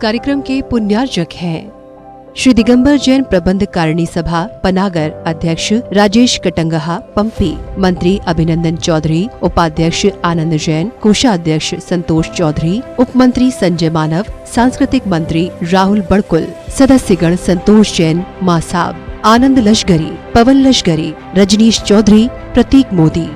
कार्यक्रम के पुण्यार्जक हैं श्री दिगंबर जैन प्रबंध कारिणी सभा पनागर अध्यक्ष राजेश कटंगहा पंपी, मंत्री अभिनंदन चौधरी, उपाध्यक्ष आनंद जैन, कोषाध्यक्ष संतोष चौधरी, उप मंत्री संजय मानव, सांस्कृतिक मंत्री राहुल बड़कुल, सदस्यगण संतोष जैन, मासाब, आनंद लश्करी, पवन लश्करी, रजनीश चौधरी, प्रतीक मोदी।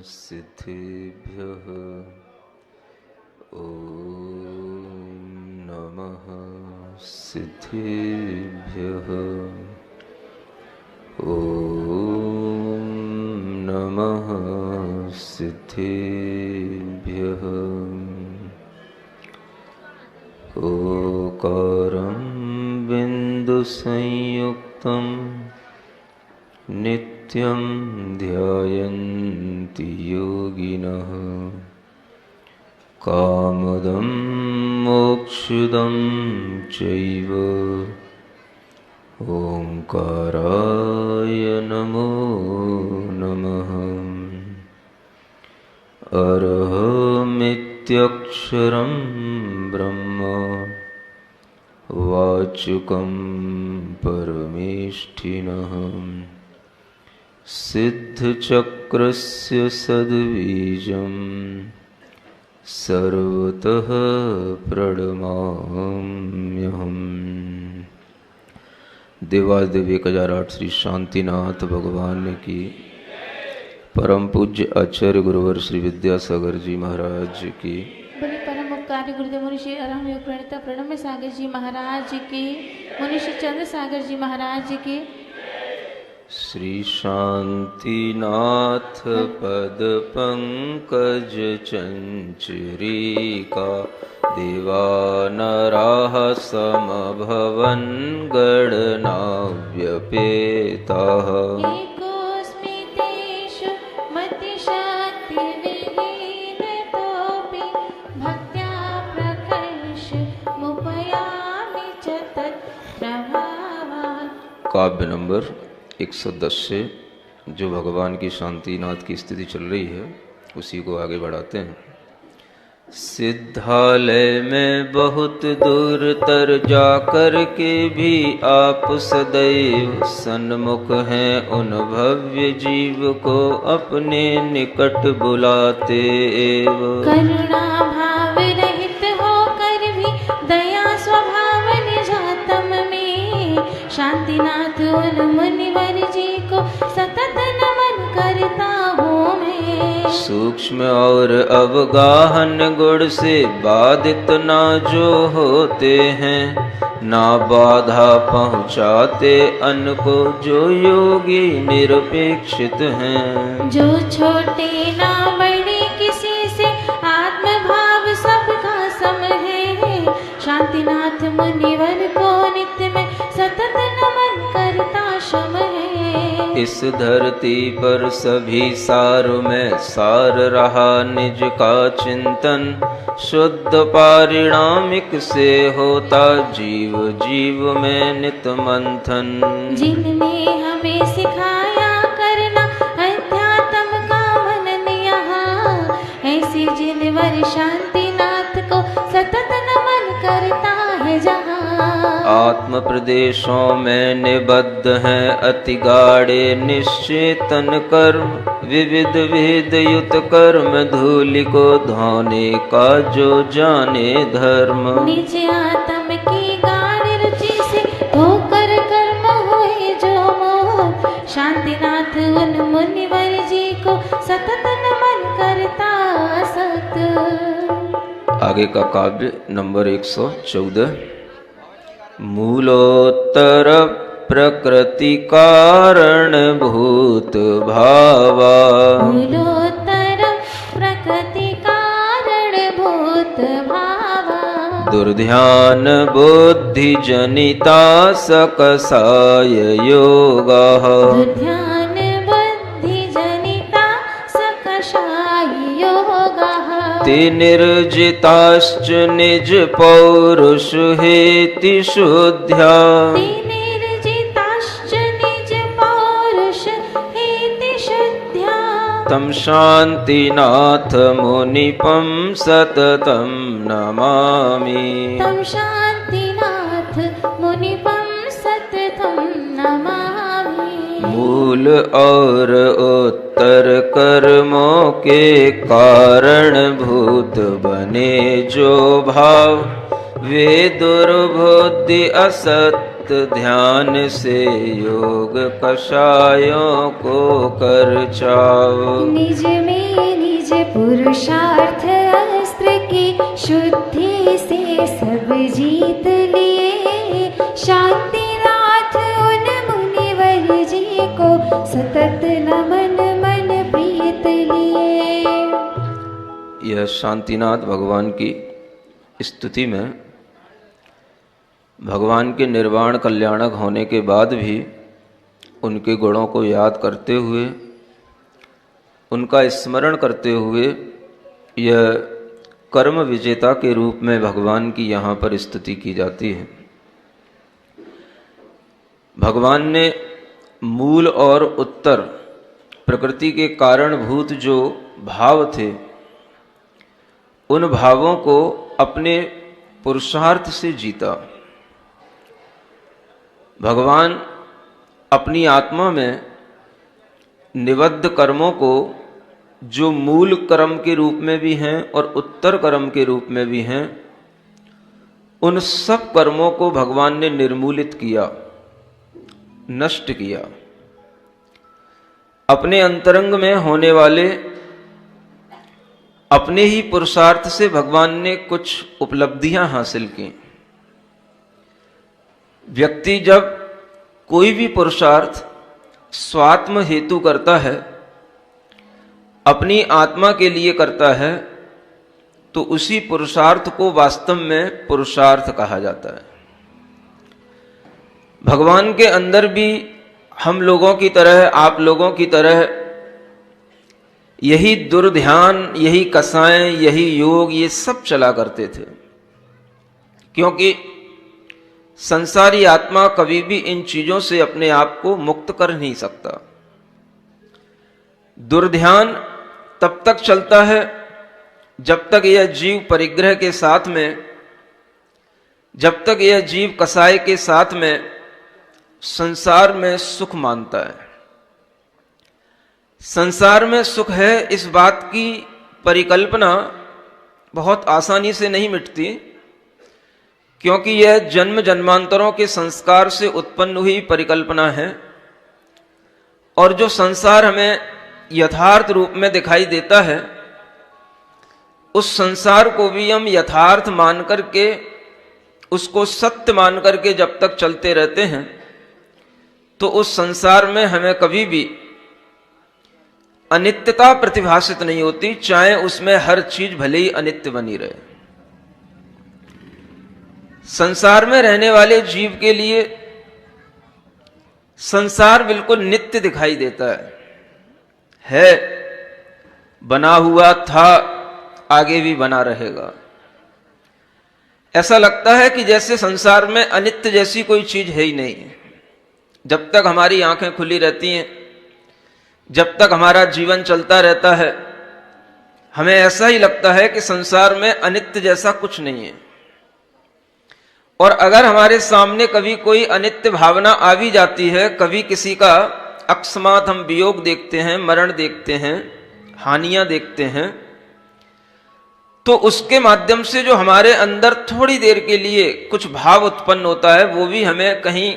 सिद्धिभ्यः ॐ नमः सिद्धिभ्यः ॐ नमः सिद्धिभ्यः ओकारं बिन्दुसंयुक्तं नित्यं ध्यायन्ति योगिनः कामदं मोक्षदं चैव ओंकाराय नमो नमः। अरहमित्यक्षरं ब्रह्म वाचुकं परमेष्ठिनः सिद्धचक्रस्य सद्बीजं सर्वतः प्रणमाम्यहम्। देवादिदेव 1008 श्री शांतिनाथ भगवान की, परम पूज्य आचार्य गुरुवर श्री विद्यासागर जी महाराज की, बोले परम उपकारी गुरुदेव मुनिषि अरहम योग प्रणीता प्रणम्य सागर जी महाराज की, मुनिषि चंद्र सागर जी महाराज की। श्री शांतिनाथ पद पंकज चंचरीका देवानराः समभवन गणनाव्यपेताः एकोऽस्मितेषु मतिशक्तिर्विहीनतोऽपि भक्त्या प्रकर्षमुपयामि च तत्प्रभावात्। काव्य नंबर 110 से जो भगवान की शांतिनाथ की स्थिति चल रही है उसी को आगे बढ़ाते हैं। सिद्धालय में बहुत दूर तर जाकर के भी आप सदैव सन्मुख हैं, उन भव्य जीव को अपने निकट बुलाते एव। करुणा भाव रहित होकर भी दया स्वभाव निजातम में शांतिनाथ उन मुनिवर जी को सतत नमन करता हूँ मैं। सूक्ष्म और अवगाहन गुण से बाधित ना जो होते हैं, ना बाधा पहुँचाते अन्न को जो योगी निरपेक्षित हैं। जो छोटे ना बड़े किसी से आत्मभाव सबका सम है, शांतिनाथ मुनिवर को नित्य में सतत नमन करता शम है। इस धरती पर सभी सार में सार रहा निज का चिंतन, शुद्ध पारिणामिक से होता जीव जीव में नित मंथन। जिनने हमें सिखाया करना अध्यात्म का मनन यहाँ, ऐसी जिनवर शांतिनाथ को सतत नमन करता है जहाँ। आत्म प्रदेशों में निबद्ध हैं अति गाढ़े निश्चेतन कर्म, विविध भेद युत कर्म धूलि को धोने का जो जाने धर्म। निज आत्म की गाढ़ रुचि से होकर कर्म हुए जो मोह, शांतिनाथ उन मुनिवर जी को सतत नमन करता सत। आगे का काव्य नंबर 114। मूलोत्तर प्रकृति कारण भूत भावा, मूलोत्तर प्रकृति कारण भूत भावा। दुर्ध्यान बुद्धि जनिता सकसाय योगः, दुर्ध्यान बुद्धि जनिता सकषाय योगः। ते निर्जिताश्च निज पौरुष हेति शुद्ध्या, ते तं शान्तिनाथ मुनिपं सततं नमामि। तं शान्तिनाथ मुनिपं सततं नमामि। मूल और उत्तर कर्मों के कारण भूत बने जो भाव, वे दुर्बुद्धि असत ध्यान से योग कषायों को कर चाव। निज में निज पुरुषार्थ अस्त्र की शुद्धि से सब जीत लिए, शांतिनाथ उन मुनिवर जी को सतत नमन मन प्रीत लिए। यह शांतिनाथ भगवान की स्तुति में भगवान के निर्वाण कल्याणक होने के बाद भी उनके गुणों को याद करते हुए, उनका स्मरण करते हुए, यह कर्म विजेता के रूप में भगवान की यहाँ पर स्तुति की जाती है। भगवान ने मूल और उत्तर प्रकृति के कारणभूत जो भाव थे, उन भावों को अपने पुरुषार्थ से जीता। भगवान अपनी आत्मा में निबद्ध कर्मों को, जो मूल कर्म के रूप में भी हैं और उत्तर कर्म के रूप में भी हैं, उन सब कर्मों को भगवान ने निर्मूलित किया, नष्ट किया। अपने अंतरंग में होने वाले अपने ही पुरुषार्थ से भगवान ने कुछ उपलब्धियां हासिल की। व्यक्ति जब कोई भी पुरुषार्थ स्वात्म हेतु करता है, अपनी आत्मा के लिए करता है, तो उसी पुरुषार्थ को वास्तव में पुरुषार्थ कहा जाता है। भगवान के अंदर भी हम लोगों की तरह, आप लोगों की तरह यही दुर्ध्यान, यही कसाएं, यही योग, ये सब चला करते थे। क्योंकि संसारी आत्मा कभी भी इन चीजों से अपने आप को मुक्त कर नहीं सकता। दुर्ध्यान तब तक चलता है जब तक यह जीव परिग्रह के साथ में, जब तक यह जीव कसाय के साथ में संसार में सुख मानता है। संसार में सुख है, इस बात की परिकल्पना बहुत आसानी से नहीं मिटती, क्योंकि यह जन्म जन्मांतरों के संस्कार से उत्पन्न हुई परिकल्पना है। और जो संसार हमें यथार्थ रूप में दिखाई देता है, उस संसार को भी हम यथार्थ मान करके, उसको सत्य मान करके जब तक चलते रहते हैं, तो उस संसार में हमें कभी भी अनित्यता प्रतिभासित नहीं होती, चाहे उसमें हर चीज भले ही अनित्य बनी रहे। संसार में रहने वाले जीव के लिए संसार बिल्कुल नित्य दिखाई देता है, बना हुआ था, आगे भी बना रहेगा। ऐसा लगता है कि जैसे संसार में अनित्य जैसी कोई चीज है ही नहीं। जब तक हमारी आंखें खुली रहती हैं, जब तक हमारा जीवन चलता रहता है, हमें ऐसा ही लगता है कि संसार में अनित्य जैसा कुछ नहीं है। और अगर हमारे सामने कभी कोई अनित्य भावना आ भी जाती है, कभी किसी का अकस्मात हम वियोग देखते हैं, मरण देखते हैं, हानियां देखते हैं, तो उसके माध्यम से जो हमारे अंदर थोड़ी देर के लिए कुछ भाव उत्पन्न होता है, वो भी हमें कहीं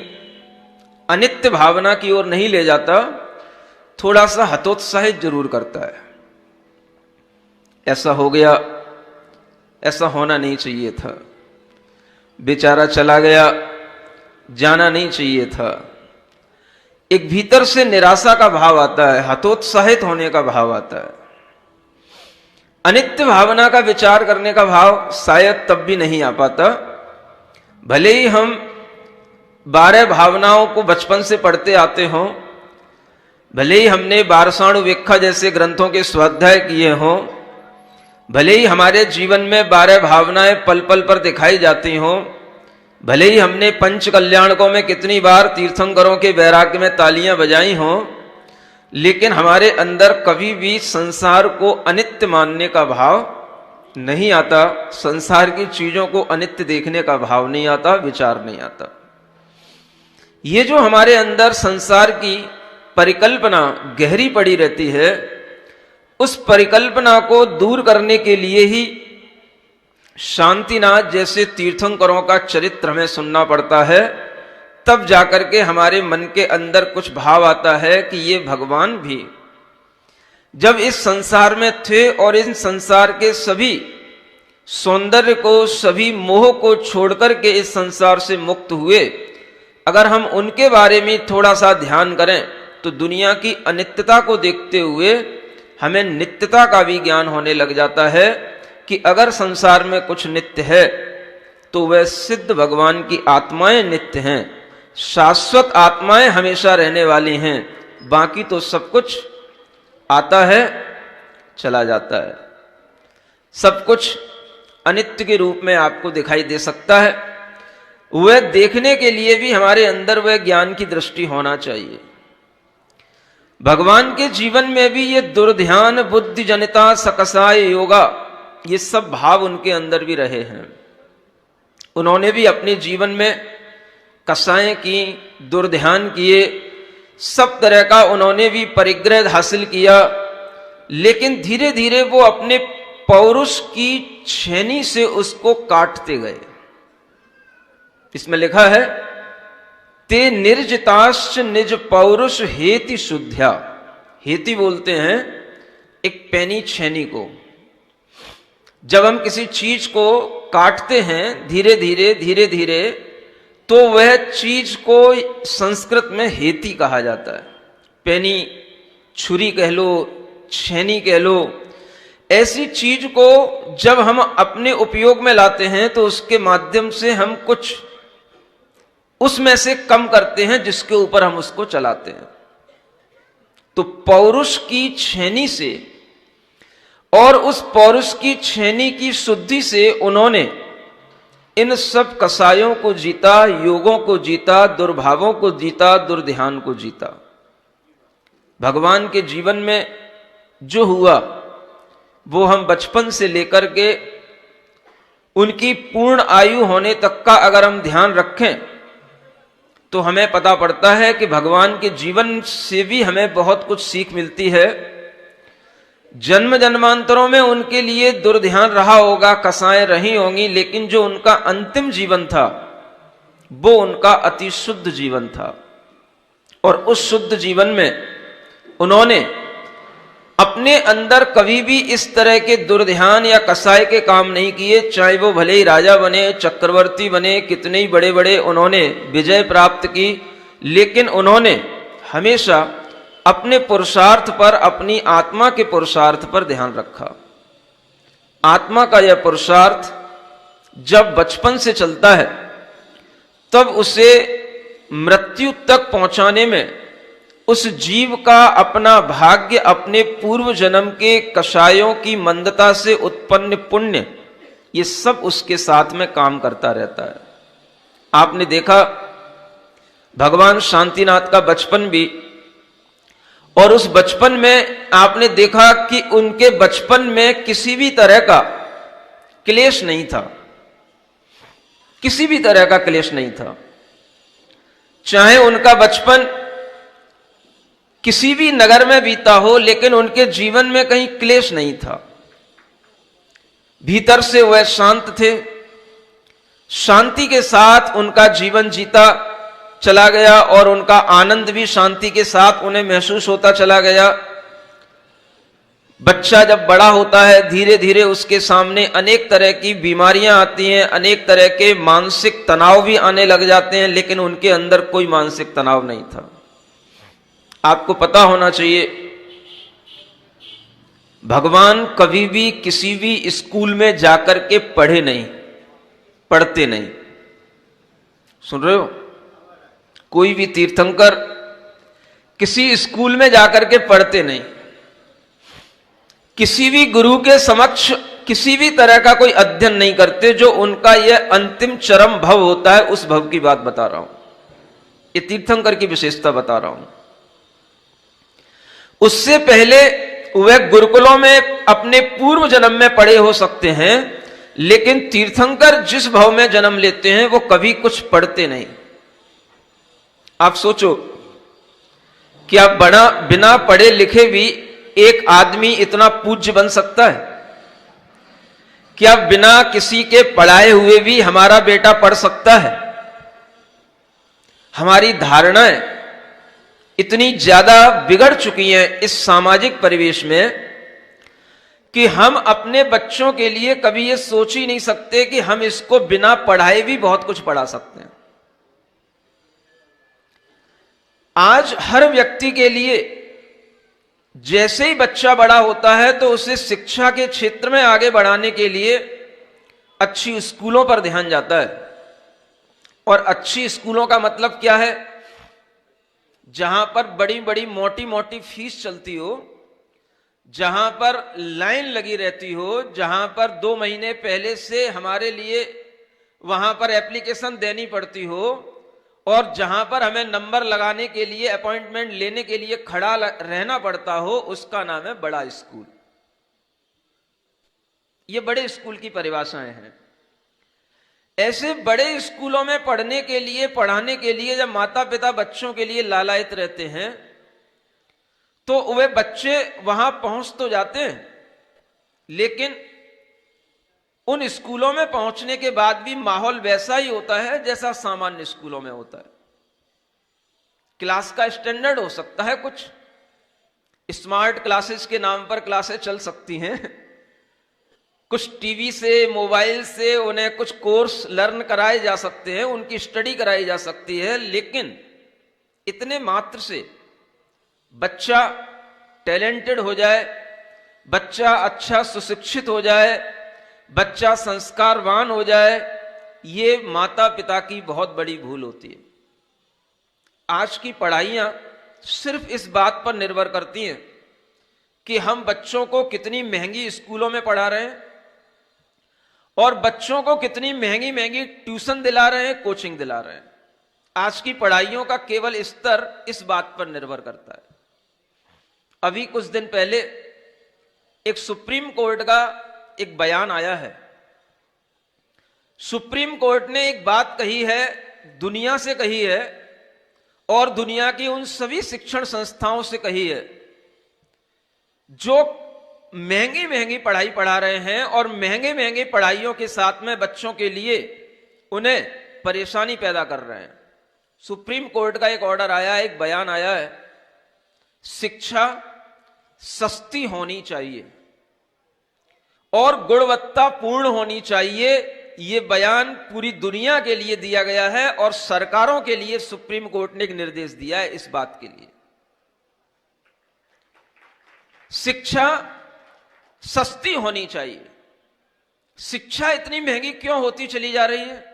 अनित्य भावना की ओर नहीं ले जाता, थोड़ा सा हतोत्साहित जरूर करता है। ऐसा हो गया, ऐसा होना नहीं चाहिए था, बेचारा चला गया, जाना नहीं चाहिए था। एक भीतर से निराशा का भाव आता है, हतोत्साहित होने का भाव आता है। अनित्य भावना का विचार करने का भाव शायद तब भी नहीं आ पाता। भले ही हम 12 भावनाओं को बचपन से पढ़ते आते हों, भले ही हमने बारसाणु विख्या जैसे ग्रंथों के स्वाध्याय किए हों, भले ही हमारे जीवन में 12 भावनाएं पल पल पर दिखाई जाती हों, भले ही हमने पंच कल्याणकों में कितनी बार तीर्थंकरों के वैराग्य में तालियां बजाई हों, लेकिन हमारे अंदर कभी भी संसार को अनित्य मानने का भाव नहीं आता, संसार की चीजों को अनित्य देखने का भाव नहीं आता, विचार नहीं आता। ये जो हमारे अंदर संसार की परिकल्पना गहरी पड़ी रहती है, उस परिकल्पना को दूर करने के लिए ही शांतिनाथ जैसे तीर्थंकरों का चरित्र हमें सुनना पड़ता है। तब जाकर के हमारे मन के अंदर कुछ भाव आता है कि ये भगवान भी जब इस संसार में थे और इन संसार के सभी सौंदर्य को, सभी मोह को छोड़कर के इस संसार से मुक्त हुए, अगर हम उनके बारे में थोड़ा सा ध्यान करें तो दुनिया की अनित्यता को देखते हुए हमें नित्यता का भी ज्ञान होने लग जाता है कि अगर संसार में कुछ नित्य है तो वह सिद्ध भगवान की आत्माएं नित्य हैं, शाश्वत आत्माएं हमेशा रहने वाली हैं। बाकी तो सब कुछ आता है चला जाता है, सब कुछ अनित्य के रूप में आपको दिखाई दे सकता है। वह देखने के लिए भी हमारे अंदर वह ज्ञान की दृष्टि होना चाहिए। भगवान के जीवन में भी ये दुर्ध्यान, बुद्धि जनिता, सकसाय योगा, ये सब भाव उनके अंदर भी रहे हैं। उन्होंने भी अपने जीवन में कसाएं की, दुर्ध्यान किए, सब तरह का उन्होंने भी परिग्रह हासिल किया, लेकिन धीरे धीरे वो अपने पौरुष की छेनी से उसको काटते गए। इसमें लिखा है, ते निर्जिताश्च निज पौरुष हेति शुद्ध्या। हेति बोलते हैं एक पैनी छेनी को। जब हम किसी चीज को काटते हैं धीरे धीरे तो वह चीज को संस्कृत में हेति कहा जाता है। पैनी छुरी कह लो, छेनी कह लो, ऐसी चीज को जब हम अपने उपयोग में लाते हैं तो उसके माध्यम से हम कुछ उसमें से कम करते हैं जिसके ऊपर हम उसको चलाते हैं। तो पौरुष की छेनी से और उस पौरुष की छेनी की शुद्धि से उन्होंने इन सब कसायों को जीता, योगों को जीता, दुर्भावों को जीता, दुर्ध्यान को जीता। भगवान के जीवन में जो हुआ वो हम बचपन से लेकर के उनकी पूर्ण आयु होने तक का अगर हम ध्यान रखें तो हमें पता पड़ता है कि भगवान के जीवन से भी हमें बहुत कुछ सीख मिलती है। जन्म जन्मांतरों में उनके लिए दुर्ध्यान रहा होगा, कसाएं रही होंगी, लेकिन जो उनका अंतिम जीवन था वो उनका अति शुद्ध जीवन था। और उस शुद्ध जीवन में उन्होंने अपने अंदर कभी भी इस तरह के दुर्ध्यान या कसाय के काम नहीं किए। चाहे वो भले ही राजा बने, चक्रवर्ती बने, कितने ही बड़े बड़े उन्होंने विजय प्राप्त की, लेकिन उन्होंने हमेशा अपने पुरुषार्थ पर, अपनी आत्मा के पुरुषार्थ पर ध्यान रखा। आत्मा का यह पुरुषार्थ जब बचपन से चलता है तब उसे मृत्यु तक पहुंचाने में उस जीव का अपना भाग्य, अपने पूर्व जन्म के कषायों की मंदता से उत्पन्न पुण्य, ये सब उसके साथ में काम करता रहता है। आपने देखा भगवान शांतिनाथ का बचपन भी, और उस बचपन में आपने देखा कि उनके बचपन में किसी भी तरह का क्लेश नहीं था, किसी भी तरह का क्लेश नहीं था। चाहे उनका बचपन किसी भी नगर में बीता हो, लेकिन उनके जीवन में कहीं क्लेश नहीं था। भीतर से वह शांत थे, शांति के साथ उनका जीवन जीता चला गया और उनका आनंद भी शांति के साथ उन्हें महसूस होता चला गया। बच्चा जब बड़ा होता है धीरे धीरे उसके सामने अनेक तरह की बीमारियां आती हैं, अनेक तरह के मानसिक तनाव भी आने लग जाते हैं, लेकिन उनके अंदर कोई मानसिक तनाव नहीं था। आपको पता होना चाहिए भगवान कभी भी किसी भी स्कूल में जाकर के पढ़े नहीं, पढ़ते नहीं। सुन रहे हो? कोई भी तीर्थंकर किसी स्कूल में जाकर के पढ़ते नहीं, किसी भी गुरु के समक्ष किसी भी तरह का कोई अध्ययन नहीं करते। जो उनका यह अंतिम चरम भव होता है उस भव की बात बता रहा हूं, ये तीर्थंकर की विशेषता बता रहा हूं। उससे पहले वह गुरुकुलों में अपने पूर्व जन्म में पड़े हो सकते हैं, लेकिन तीर्थंकर जिस भाव में जन्म लेते हैं वो कभी कुछ पढ़ते नहीं। आप सोचो, क्या बिना पढ़े लिखे भी एक आदमी इतना पूज्य बन सकता है? क्या बिना किसी के पढ़ाए हुए भी हमारा बेटा पढ़ सकता है? हमारी धारणाएं इतनी ज्यादा बिगड़ चुकी हैं इस सामाजिक परिवेश में कि हम अपने बच्चों के लिए कभी ये सोच ही नहीं सकते कि हम इसको बिना पढ़ाए भी बहुत कुछ पढ़ा सकते हैं। आज हर व्यक्ति के लिए जैसे ही बच्चा बड़ा होता है तो उसे शिक्षा के क्षेत्र में आगे बढ़ाने के लिए अच्छी स्कूलों पर ध्यान जाता है। और अच्छी स्कूलों का मतलब क्या है? जहां पर बड़ी बड़ी मोटी मोटी फीस चलती हो, जहां पर लाइन लगी रहती हो, जहां पर 2 महीने पहले से हमारे लिए वहां पर एप्लीकेशन देनी पड़ती हो, और जहां पर हमें नंबर लगाने के लिए, अपॉइंटमेंट लेने के लिए खड़ा रहना पड़ता हो, उसका नाम है बड़ा स्कूल। ये बड़े स्कूल की परिभाषाएं हैं। ऐसे बड़े स्कूलों में पढ़ने के लिए, पढ़ाने के लिए जब माता पिता बच्चों के लिए लालायित रहते हैं तो वे बच्चे वहां पहुंच तो जाते हैं, लेकिन उन स्कूलों में पहुंचने के बाद भी माहौल वैसा ही होता है जैसा सामान्य स्कूलों में होता है। क्लास का स्टैंडर्ड हो सकता है, कुछ स्मार्ट क्लासेस के नाम पर क्लासेस चल सकती हैं, कुछ टीवी से, मोबाइल से उन्हें कुछ कोर्स लर्न कराए जा सकते हैं, उनकी स्टडी कराई जा सकती है, लेकिन इतने मात्र से बच्चा टैलेंटेड हो जाए, बच्चा अच्छा सुशिक्षित हो जाए, बच्चा संस्कारवान हो जाए, ये माता पिता की बहुत बड़ी भूल होती है। आज की पढ़ाइयां सिर्फ इस बात पर निर्भर करती हैं कि हम बच्चों को कितनी महंगी स्कूलों में पढ़ा रहे हैं और बच्चों को कितनी महंगी महंगी ट्यूशन दिला रहे हैं, कोचिंग दिला रहे हैं। आज की पढ़ाइयों का केवल स्तर इस बात पर निर्भर करता है। अभी कुछ दिन पहले एक सुप्रीम कोर्ट का एक बयान आया है। सुप्रीम कोर्ट ने एक बात कही है, दुनिया से कही है और दुनिया की उन सभी शिक्षण संस्थाओं से कही है जो महंगी महंगी पढ़ाई पढ़ा रहे हैं और महंगे महंगे पढ़ाइयों के साथ में बच्चों के लिए उन्हें परेशानी पैदा कर रहे हैं। सुप्रीम कोर्ट का एक ऑर्डर आया है, एक बयान आया है, शिक्षा सस्ती होनी चाहिए और गुणवत्तापूर्ण होनी चाहिए। यह बयान पूरी दुनिया के लिए दिया गया है और सरकारों के लिए सुप्रीम कोर्ट ने एक निर्देश दिया है इस बात के लिए। शिक्षा सस्ती होनी चाहिए। शिक्षा इतनी महंगी क्यों होती चली जा रही है?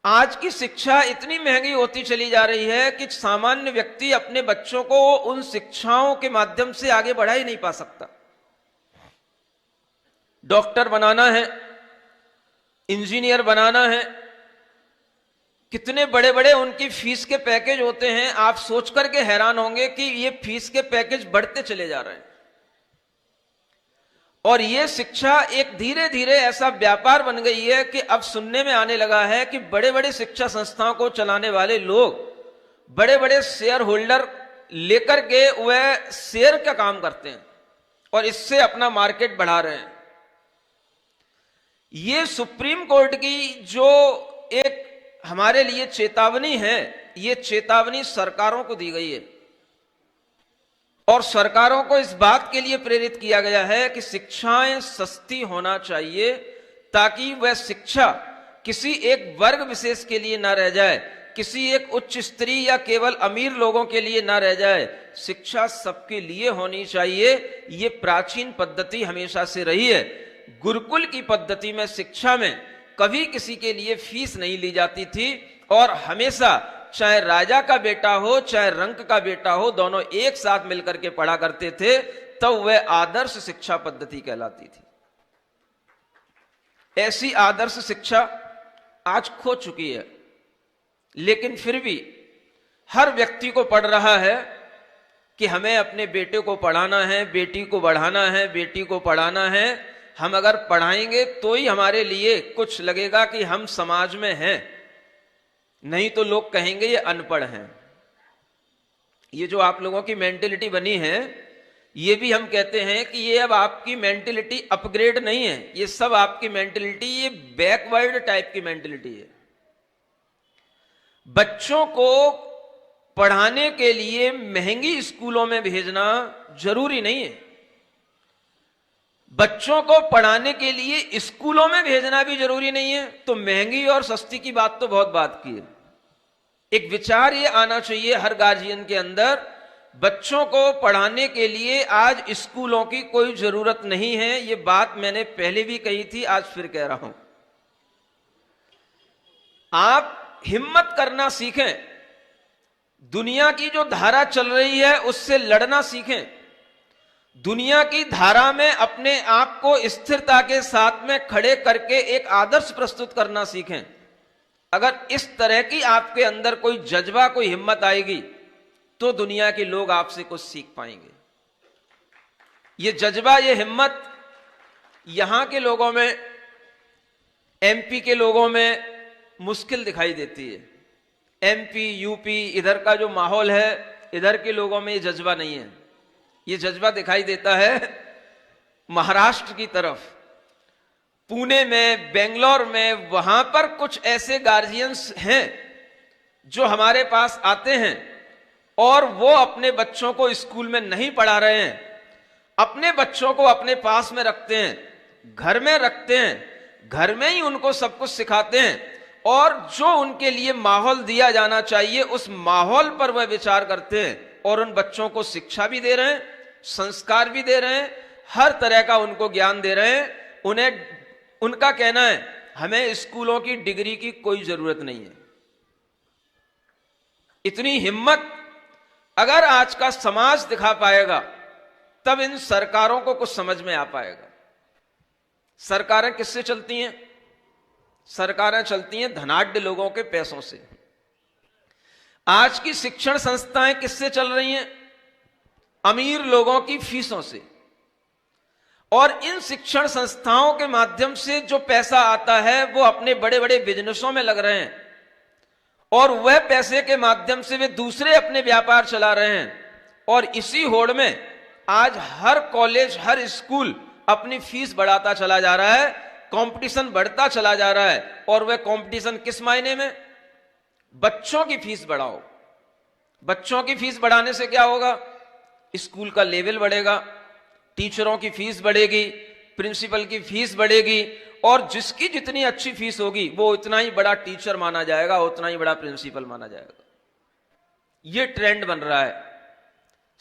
आज की शिक्षा इतनी महंगी होती चली जा रही है कि सामान्य व्यक्ति अपने बच्चों को उन शिक्षाओं के माध्यम से आगे बढ़ा ही नहीं पा सकता। डॉक्टर बनाना है, इंजीनियर बनाना है, कितने बड़े बड़े उनकी फीस के पैकेज होते हैं। आप सोच करके हैरान होंगे कि ये फीस के पैकेज बढ़ते चले जा रहे हैं और ये शिक्षा एक धीरे धीरे ऐसा व्यापार बन गई है कि अब सुनने में आने लगा है कि बड़े बड़े शिक्षा संस्थाओं को चलाने वाले लोग बड़े बड़े शेयर होल्डर लेकर के वह शेयर का काम करते हैं और इससे अपना मार्केट बढ़ा रहे हैं। ये सुप्रीम कोर्ट की जो एक हमारे लिए चेतावनी है, ये चेतावनी सरकारों को दी गई है और सरकारों को इस बात के लिए प्रेरित किया गया है कि शिक्षाएं सस्ती होना चाहिए ताकि वह शिक्षा किसी एक वर्ग विशेष के लिए ना रह जाए, किसी एक उच्च स्तरीय या केवल अमीर लोगों के लिए ना रह जाए। शिक्षा सबके लिए होनी चाहिए। ये प्राचीन पद्धति हमेशा से रही है। गुरुकुल की पद्धति में शिक्षा में कभी किसी के लिए फीस नहीं ली जाती थी और हमेशा चाहे राजा का बेटा हो चाहे रंक का बेटा हो, दोनों एक साथ मिलकर के पढ़ा करते थे, तब वह आदर्श शिक्षा पद्धति कहलाती थी। ऐसी आदर्श शिक्षा आज खो चुकी है, लेकिन फिर भी हर व्यक्ति को पड़ रहा है कि हमें अपने बेटे को पढ़ाना है, बेटी को बढ़ाना है, बेटी को पढ़ाना है, हम अगर पढ़ाएंगे तो ही हमारे लिए कुछ लगेगा कि हम समाज में हैं, नहीं तो लोग कहेंगे ये अनपढ़ हैं। ये जो आप लोगों की मेंटेलिटी बनी है, ये भी हम कहते हैं कि ये अब आपकी मेंटेलिटी अपग्रेड नहीं है, ये सब आपकी मेंटेलिटी ये बैकवर्ड टाइप की मेंटेलिटी है। बच्चों को पढ़ाने के लिए महंगी स्कूलों में भेजना जरूरी नहीं है, बच्चों को पढ़ाने के लिए स्कूलों में भेजना भी जरूरी नहीं है। तो महंगी और सस्ती की बात तो बहुत बात की है। एक विचार ये आना चाहिए हर गार्जियन के अंदर, बच्चों को पढ़ाने के लिए आज स्कूलों की कोई जरूरत नहीं है। ये बात मैंने पहले भी कही थी, आज फिर कह रहा हूं। आप हिम्मत करना सीखें, दुनिया की जो धारा चल रही है उससे लड़ना सीखें, दुनिया की धारा में अपने आप को स्थिरता के साथ में खड़े करके एक आदर्श प्रस्तुत करना सीखें। अगर इस तरह की आपके अंदर कोई जज्बा, कोई हिम्मत आएगी तो दुनिया के लोग आपसे कुछ सीख पाएंगे। ये जज्बा, ये हिम्मत यहां के लोगों में, एमपी के लोगों में मुश्किल दिखाई देती है। एमपी, यूपी, इधर का जो माहौल है, इधर के लोगों में ये जज्बा नहीं है। ये जज्बा दिखाई देता है महाराष्ट्र की तरफ, पुणे में, बेंगलोर में। वहां पर कुछ ऐसे गार्जियंस हैं जो हमारे पास आते हैं और वो अपने बच्चों को स्कूल में नहीं पढ़ा रहे हैं, अपने बच्चों को अपने पास में रखते हैं, घर में रखते हैं, घर में ही उनको सब कुछ सिखाते हैं और जो उनके लिए माहौल दिया जाना चाहिए उस माहौल पर वह विचार करते हैं और उन बच्चों को शिक्षा भी दे रहे हैं, संस्कार भी दे रहे हैं, हर तरह का उनको ज्ञान दे रहे हैं। उन्हें, उनका कहना है हमें स्कूलों की डिग्री की कोई जरूरत नहीं है। इतनी हिम्मत अगर आज का समाज दिखा पाएगा तब इन सरकारों को कुछ समझ में आ पाएगा। सरकारें किससे चलती हैं? सरकारें चलती हैं धनाढ्य लोगों के पैसों से। आज की शिक्षण संस्थाएं किससे चल रही हैं? अमीर लोगों की फीसों से। और इन शिक्षण संस्थाओं के माध्यम से जो पैसा आता है वो अपने बड़े बड़े बिजनेसों में लग रहे हैं और वह पैसे के माध्यम से वे दूसरे अपने व्यापार चला रहे हैं। और इसी होड़ में आज हर कॉलेज, हर स्कूल अपनी फीस बढ़ाता चला जा रहा है, कंपटीशन बढ़ता चला जा रहा है। और वह कंपटीशन किस मायने में? बच्चों की फीस बढ़ाओ। बच्चों की फीस बढ़ाने से क्या होगा? स्कूल का लेवल बढ़ेगा, टीचरों की फीस बढ़ेगी, प्रिंसिपल की फीस बढ़ेगी और जिसकी जितनी अच्छी फीस होगी वो उतना ही बड़ा टीचर माना जाएगा, उतना ही बड़ा प्रिंसिपल माना जाएगा। ये ट्रेंड बन रहा है।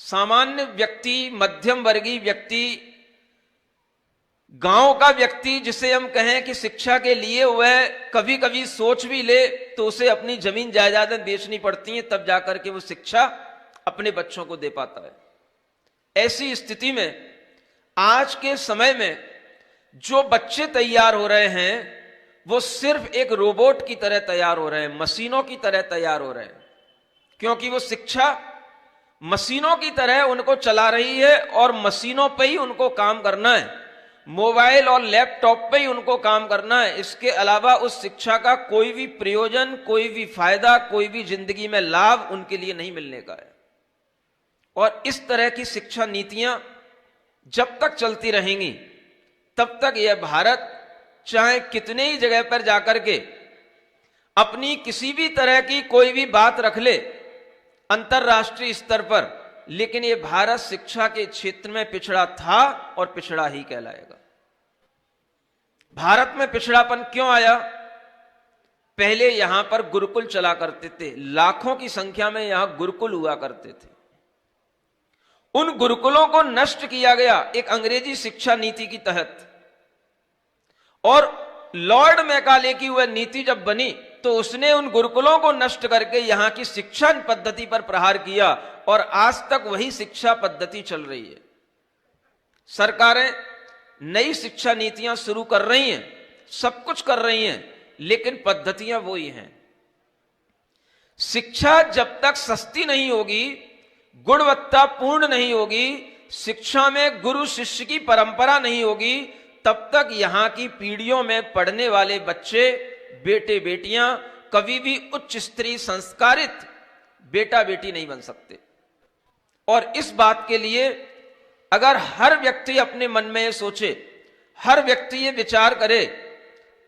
सामान्य व्यक्ति, मध्यम वर्गीय व्यक्ति, गांव का व्यक्ति जिसे हम कहें कि शिक्षा के लिए वह कभी कभी सोच भी ले तो उसे अपनी जमीन जायदादें बेचनी पड़ती हैं, तब जाकर के वो शिक्षा अपने बच्चों को दे पाता है। ऐसी स्थिति में आज के समय में जो बच्चे तैयार हो रहे हैं वो सिर्फ एक रोबोट की तरह तैयार हो रहे हैं, मशीनों की तरह तैयार हो रहे हैं, क्योंकि वो शिक्षा मशीनों की तरह उनको चला रही है और मशीनों पे ही उनको काम करना है, मोबाइल और लैपटॉप पे ही उनको काम करना है। इसके अलावा उस शिक्षा का कोई भी प्रयोजन, कोई भी फायदा, कोई भी जिंदगी में लाभ उनके लिए नहीं मिलने का है। और इस तरह की शिक्षा नीतियां जब तक चलती रहेंगी तब तक यह भारत चाहे कितने ही जगह पर जाकर के अपनी किसी भी तरह की कोई भी बात रख ले अंतरराष्ट्रीय स्तर पर, लेकिन यह भारत शिक्षा के क्षेत्र में पिछड़ा था और पिछड़ा ही कहलाएगा। भारत में पिछड़ापन क्यों आया? पहले यहां पर गुरुकुल चला करते थे, लाखों की संख्या में यहां गुरुकुल हुआ करते थे। उन गुरुकुलों को नष्ट किया गया एक अंग्रेजी शिक्षा नीति की तहत, और लॉर्ड मैकाले की वह नीति जब बनी तो उसने उन गुरुकुलों को नष्ट करके यहां की शिक्षा पद्धति पर प्रहार किया और आज तक वही शिक्षा पद्धति चल रही है। सरकारें नई शिक्षा नीतियां शुरू कर रही हैं, सब कुछ कर रही हैं, लेकिन पद्धतियां वही हैं। शिक्षा जब तक सस्ती नहीं होगी, गुणवत्ता पूर्ण नहीं होगी, शिक्षा में गुरु शिष्य की परंपरा नहीं होगी, तब तक यहां की पीढ़ियों में पढ़ने वाले बच्चे, बेटे बेटियां कभी भी उच्च स्तरीय संस्कारित बेटा बेटी नहीं बन सकते। और इस बात के लिए अगर हर व्यक्ति अपने मन में ये सोचे, हर व्यक्ति ये विचार करे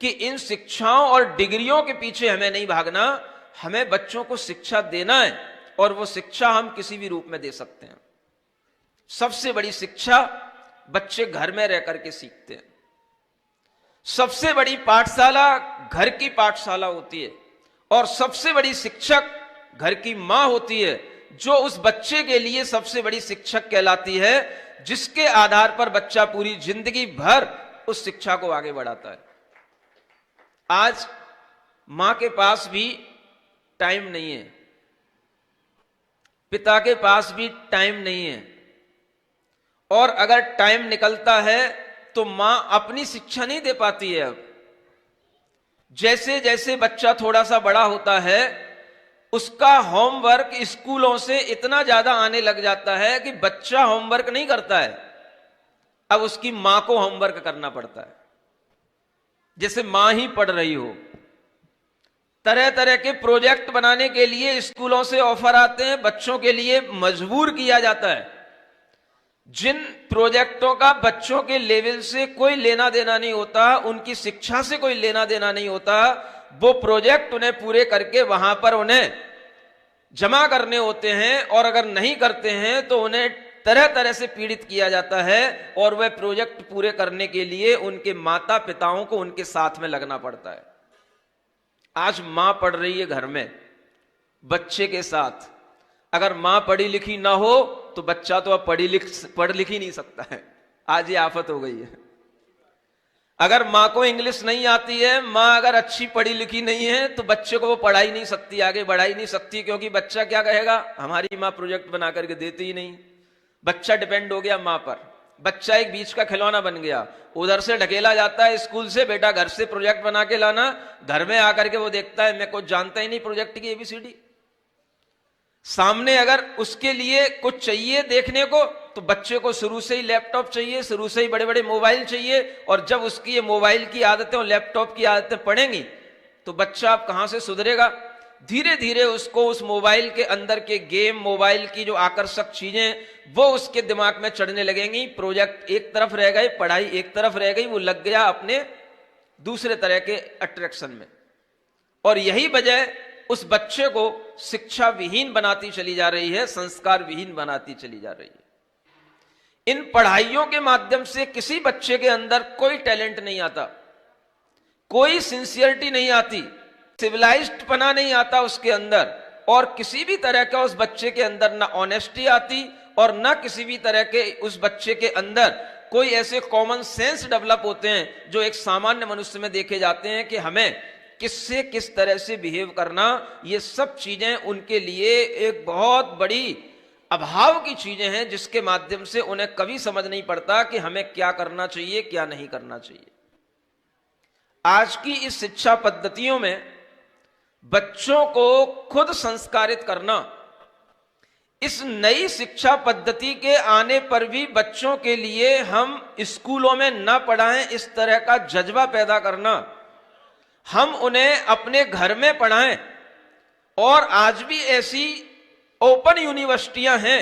कि इन शिक्षाओं और डिग्रियों के पीछे हमें नहीं भागना, हमें बच्चों को शिक्षा देना है, और वो शिक्षा हम किसी भी रूप में दे सकते हैं। सबसे बड़ी शिक्षा बच्चे घर में रह करके सीखते हैं। सबसे बड़ी पाठशाला घर की पाठशाला होती है, और सबसे बड़ी शिक्षक घर की मां होती है, जो उस बच्चे के लिए सबसे बड़ी शिक्षक कहलाती है, जिसके आधार पर बच्चा पूरी जिंदगी भर उस शिक्षा को आगे बढ़ाता है। आज मां के पास भी टाइम नहीं है, पिता के पास भी टाइम नहीं है, और अगर टाइम निकलता है तो मां अपनी शिक्षा नहीं दे पाती है। अब जैसे जैसे बच्चा थोड़ा सा बड़ा होता है, उसका होमवर्क स्कूलों से इतना ज्यादा आने लग जाता है कि बच्चा होमवर्क नहीं करता है, अब उसकी मां को होमवर्क करना पड़ता है, जैसे मां ही पढ़ रही हो। तरह तरह के प्रोजेक्ट बनाने के लिए स्कूलों से ऑफर आते हैं, बच्चों के लिए मजबूर किया जाता है। जिन प्रोजेक्टों का बच्चों के लेवल से कोई लेना देना नहीं होता, उनकी शिक्षा से कोई लेना देना नहीं होता, वो प्रोजेक्ट उन्हें पूरे करके वहां पर उन्हें जमा करने होते हैं, और अगर नहीं करते हैं तो उन्हें तरह तरह से पीड़ित किया जाता है, और वह प्रोजेक्ट पूरे करने के लिए उनके माता पिताओं को उनके साथ में लगना पड़ता है। आज मां पढ़ रही है घर में बच्चे के साथ, अगर मां पढ़ी लिखी ना हो तो बच्चा तो अब पढ़ लिख ही नहीं सकता है। आज ये आफत हो गई है। अगर मां को इंग्लिश नहीं आती है, मां अगर अच्छी पढ़ी लिखी नहीं है, तो बच्चे को वो पढ़ा ही नहीं सकती, आगे बढ़ा ही नहीं सकती, क्योंकि बच्चा क्या कहेगा, हमारी मां प्रोजेक्ट बना करके देती ही नहीं। बच्चा डिपेंड हो गया मां पर, बच्चा एक बीच का खिलौना बन गया, उधर से ढकेला जाता है स्कूल से, बेटा घर से प्रोजेक्ट बना के लाना, घर में आकर के वो देखता है मैं कुछ जानता ही नहीं प्रोजेक्ट की एबीसीडी। सामने अगर उसके लिए कुछ चाहिए देखने को, तो बच्चे को शुरू से ही लैपटॉप चाहिए, शुरू से ही बड़े बड़े मोबाइल चाहिए, और जब उसकी ये मोबाइल की आदतें और लैपटॉप की आदतें पड़ेंगी तो बच्चा अब कहां से सुधरेगा। धीरे धीरे उसको उस मोबाइल के अंदर के गेम, मोबाइल की जो आकर्षक चीजें, वो उसके दिमाग में चढ़ने लगेंगी। प्रोजेक्ट एक तरफ रह गए, पढ़ाई एक तरफ रह गई, वो लग गया अपने दूसरे तरह के अट्रैक्शन में, और यही वजह उस बच्चे को शिक्षा विहीन बनाती चली जा रही है, संस्कार विहीन बनाती चली जा रही है। इन पढ़ाइयों के माध्यम से किसी बच्चे के अंदर कोई टैलेंट नहीं आता, कोई सिंसियरिटी नहीं आती, सिविलाइज्ड पना नहीं आता उसके अंदर, और किसी भी तरह का उस बच्चे के अंदर ना ऑनेस्टी आती, और ना किसी भी तरह के उस बच्चे के अंदर कोई ऐसे कॉमन सेंस डेवलप होते हैं जो एक सामान्य मनुष्य में देखे जाते हैं कि हमें किससे किस तरह से बिहेव करना। ये सब चीजें उनके लिए एक बहुत बड़ी अभाव की चीजें हैं, जिसके माध्यम से उन्हें कभी समझ नहीं पड़ता कि हमें क्या करना चाहिए, क्या नहीं करना चाहिए। आज की इस शिक्षा पद्धतियों में बच्चों को खुद संस्कारित करना, इस नई शिक्षा पद्धति के आने पर भी बच्चों के लिए हम स्कूलों में न पढ़ाएं, इस तरह का जज्बा पैदा करना, हम उन्हें अपने घर में पढ़ाएं। और आज भी ऐसी ओपन यूनिवर्सिटियां हैं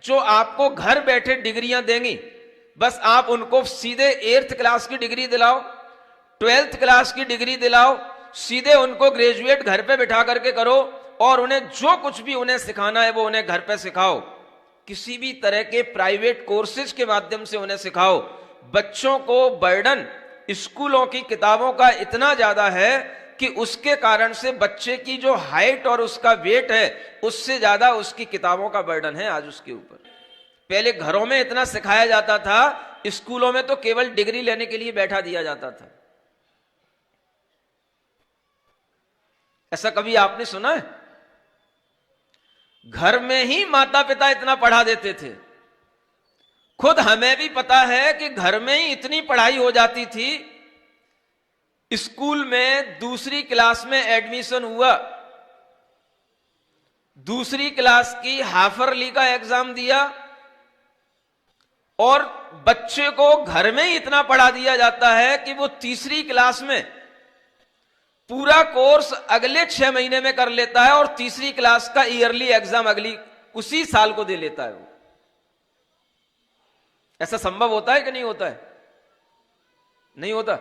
जो आपको घर बैठे डिग्रियां देंगी, बस आप उनको सीधे 8th क्लास की डिग्री दिलाओ, 12th क्लास की डिग्री दिलाओ, सीधे उनको ग्रेजुएट घर पे बिठा करके करो, और उन्हें जो कुछ भी उन्हें सिखाना है वो उन्हें घर पे सिखाओ। किसी भी तरह के प्राइवेट कोर्सेज के माध्यम से उन्हें सिखाओ। बच्चों को बर्डन स्कूलों की किताबों का इतना ज्यादा है कि उसके कारण से बच्चे की जो हाइट और उसका वेट है, उससे ज्यादा उसकी किताबों का बर्डन है आज उसके ऊपर। पहले घरों में इतना सिखाया जाता था, स्कूलों में तो केवल डिग्री लेने के लिए बैठा दिया जाता था। ऐसा कभी आपने सुना है? घर में ही माता पिता इतना पढ़ा देते थे। खुद हमें भी पता है कि घर में ही इतनी पढ़ाई हो जाती थी। स्कूल में दूसरी क्लास में एडमिशन हुआ, दूसरी क्लास की हाफरली का एग्जाम दिया और बच्चे को घर में ही इतना पढ़ा दिया जाता है कि वो तीसरी क्लास में पूरा कोर्स अगले 6 महीने में कर लेता है और तीसरी क्लास का ईयरली एग्जाम अगली उसी साल को दे लेता है। वो ऐसा संभव होता है कि नहीं होता है? नहीं होता।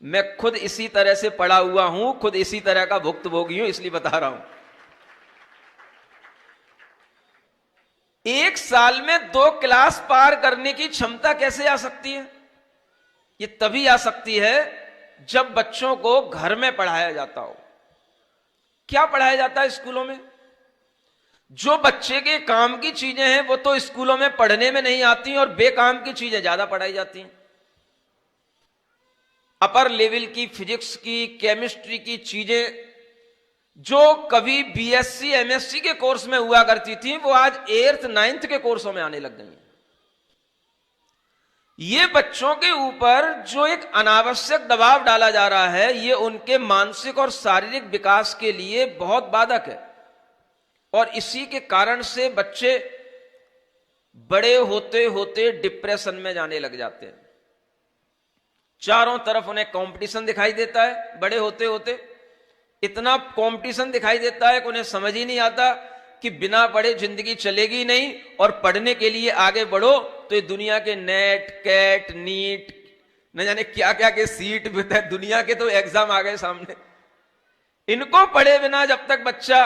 मैं खुद इसी तरह से पढ़ा हुआ हूं, खुद इसी तरह का भुक्तभोगी हूं, इसलिए बता रहा हूं। एक साल में 2 क्लास पार करने की क्षमता कैसे आ सकती है? ये तभी आ सकती है जब बच्चों को घर में पढ़ाया जाता हो। क्या पढ़ाया जाता है स्कूलों में? जो बच्चे के काम की चीजें हैं वो तो स्कूलों में पढ़ने में नहीं आती और बेकाम की चीजें ज्यादा पढ़ाई जाती हैं। अपर लेवल की फिजिक्स की, केमिस्ट्री की चीजें जो कभी बीएससी एमएससी के कोर्स में हुआ करती थी, वो आज 8th 9th के कोर्सों में आने लग गई हैं। ये बच्चों के ऊपर जो एक अनावश्यक दबाव डाला जा रहा है, ये उनके मानसिक और शारीरिक विकास के लिए बहुत बाधक है और इसी के कारण से बच्चे बड़े होते होते डिप्रेशन में जाने लग जाते हैं। चारों तरफ उन्हें कंपटीशन दिखाई देता है। बड़े होते होते इतना कंपटीशन दिखाई देता है कि उन्हें समझ ही नहीं आता कि बिना पढ़े जिंदगी चलेगी नहीं और पढ़ने के लिए आगे बढ़ो तो ये दुनिया के नेट, कैट, नीट, न जाने क्या क्या के सीट दुनिया के तो एग्जाम आ गए सामने। इनको पढ़े बिना जब तक बच्चा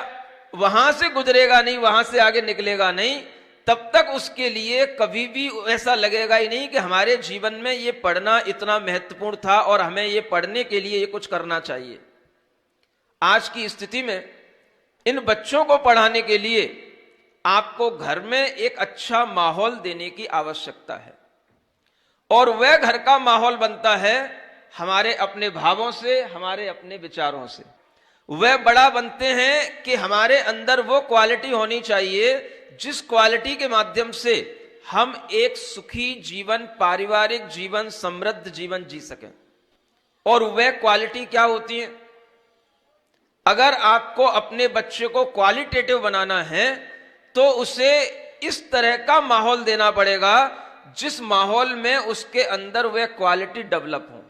वहां से गुजरेगा नहीं, वहां से आगे निकलेगा नहीं, तब तक उसके लिए कभी भी ऐसा लगेगा ही नहीं कि हमारे जीवन में ये पढ़ना इतना महत्वपूर्ण था और हमें ये पढ़ने के लिए ये कुछ करना चाहिए। आज की स्थिति में इन बच्चों को पढ़ाने के लिए आपको घर में एक अच्छा माहौल देने की आवश्यकता है और वह घर का माहौल बनता है हमारे अपने भावों से, हमारे अपने विचारों से। वह बड़ा बनते हैं कि हमारे अंदर वो क्वालिटी होनी चाहिए जिस क्वालिटी के माध्यम से हम एक सुखी जीवन, पारिवारिक जीवन, समृद्ध जीवन जी सकें। और वह क्वालिटी क्या होती है? अगर आपको अपने बच्चे को क्वालिटेटिव बनाना है तो उसे इस तरह का माहौल देना पड़ेगा जिस माहौल में उसके अंदर वह क्वालिटी डेवलप हो।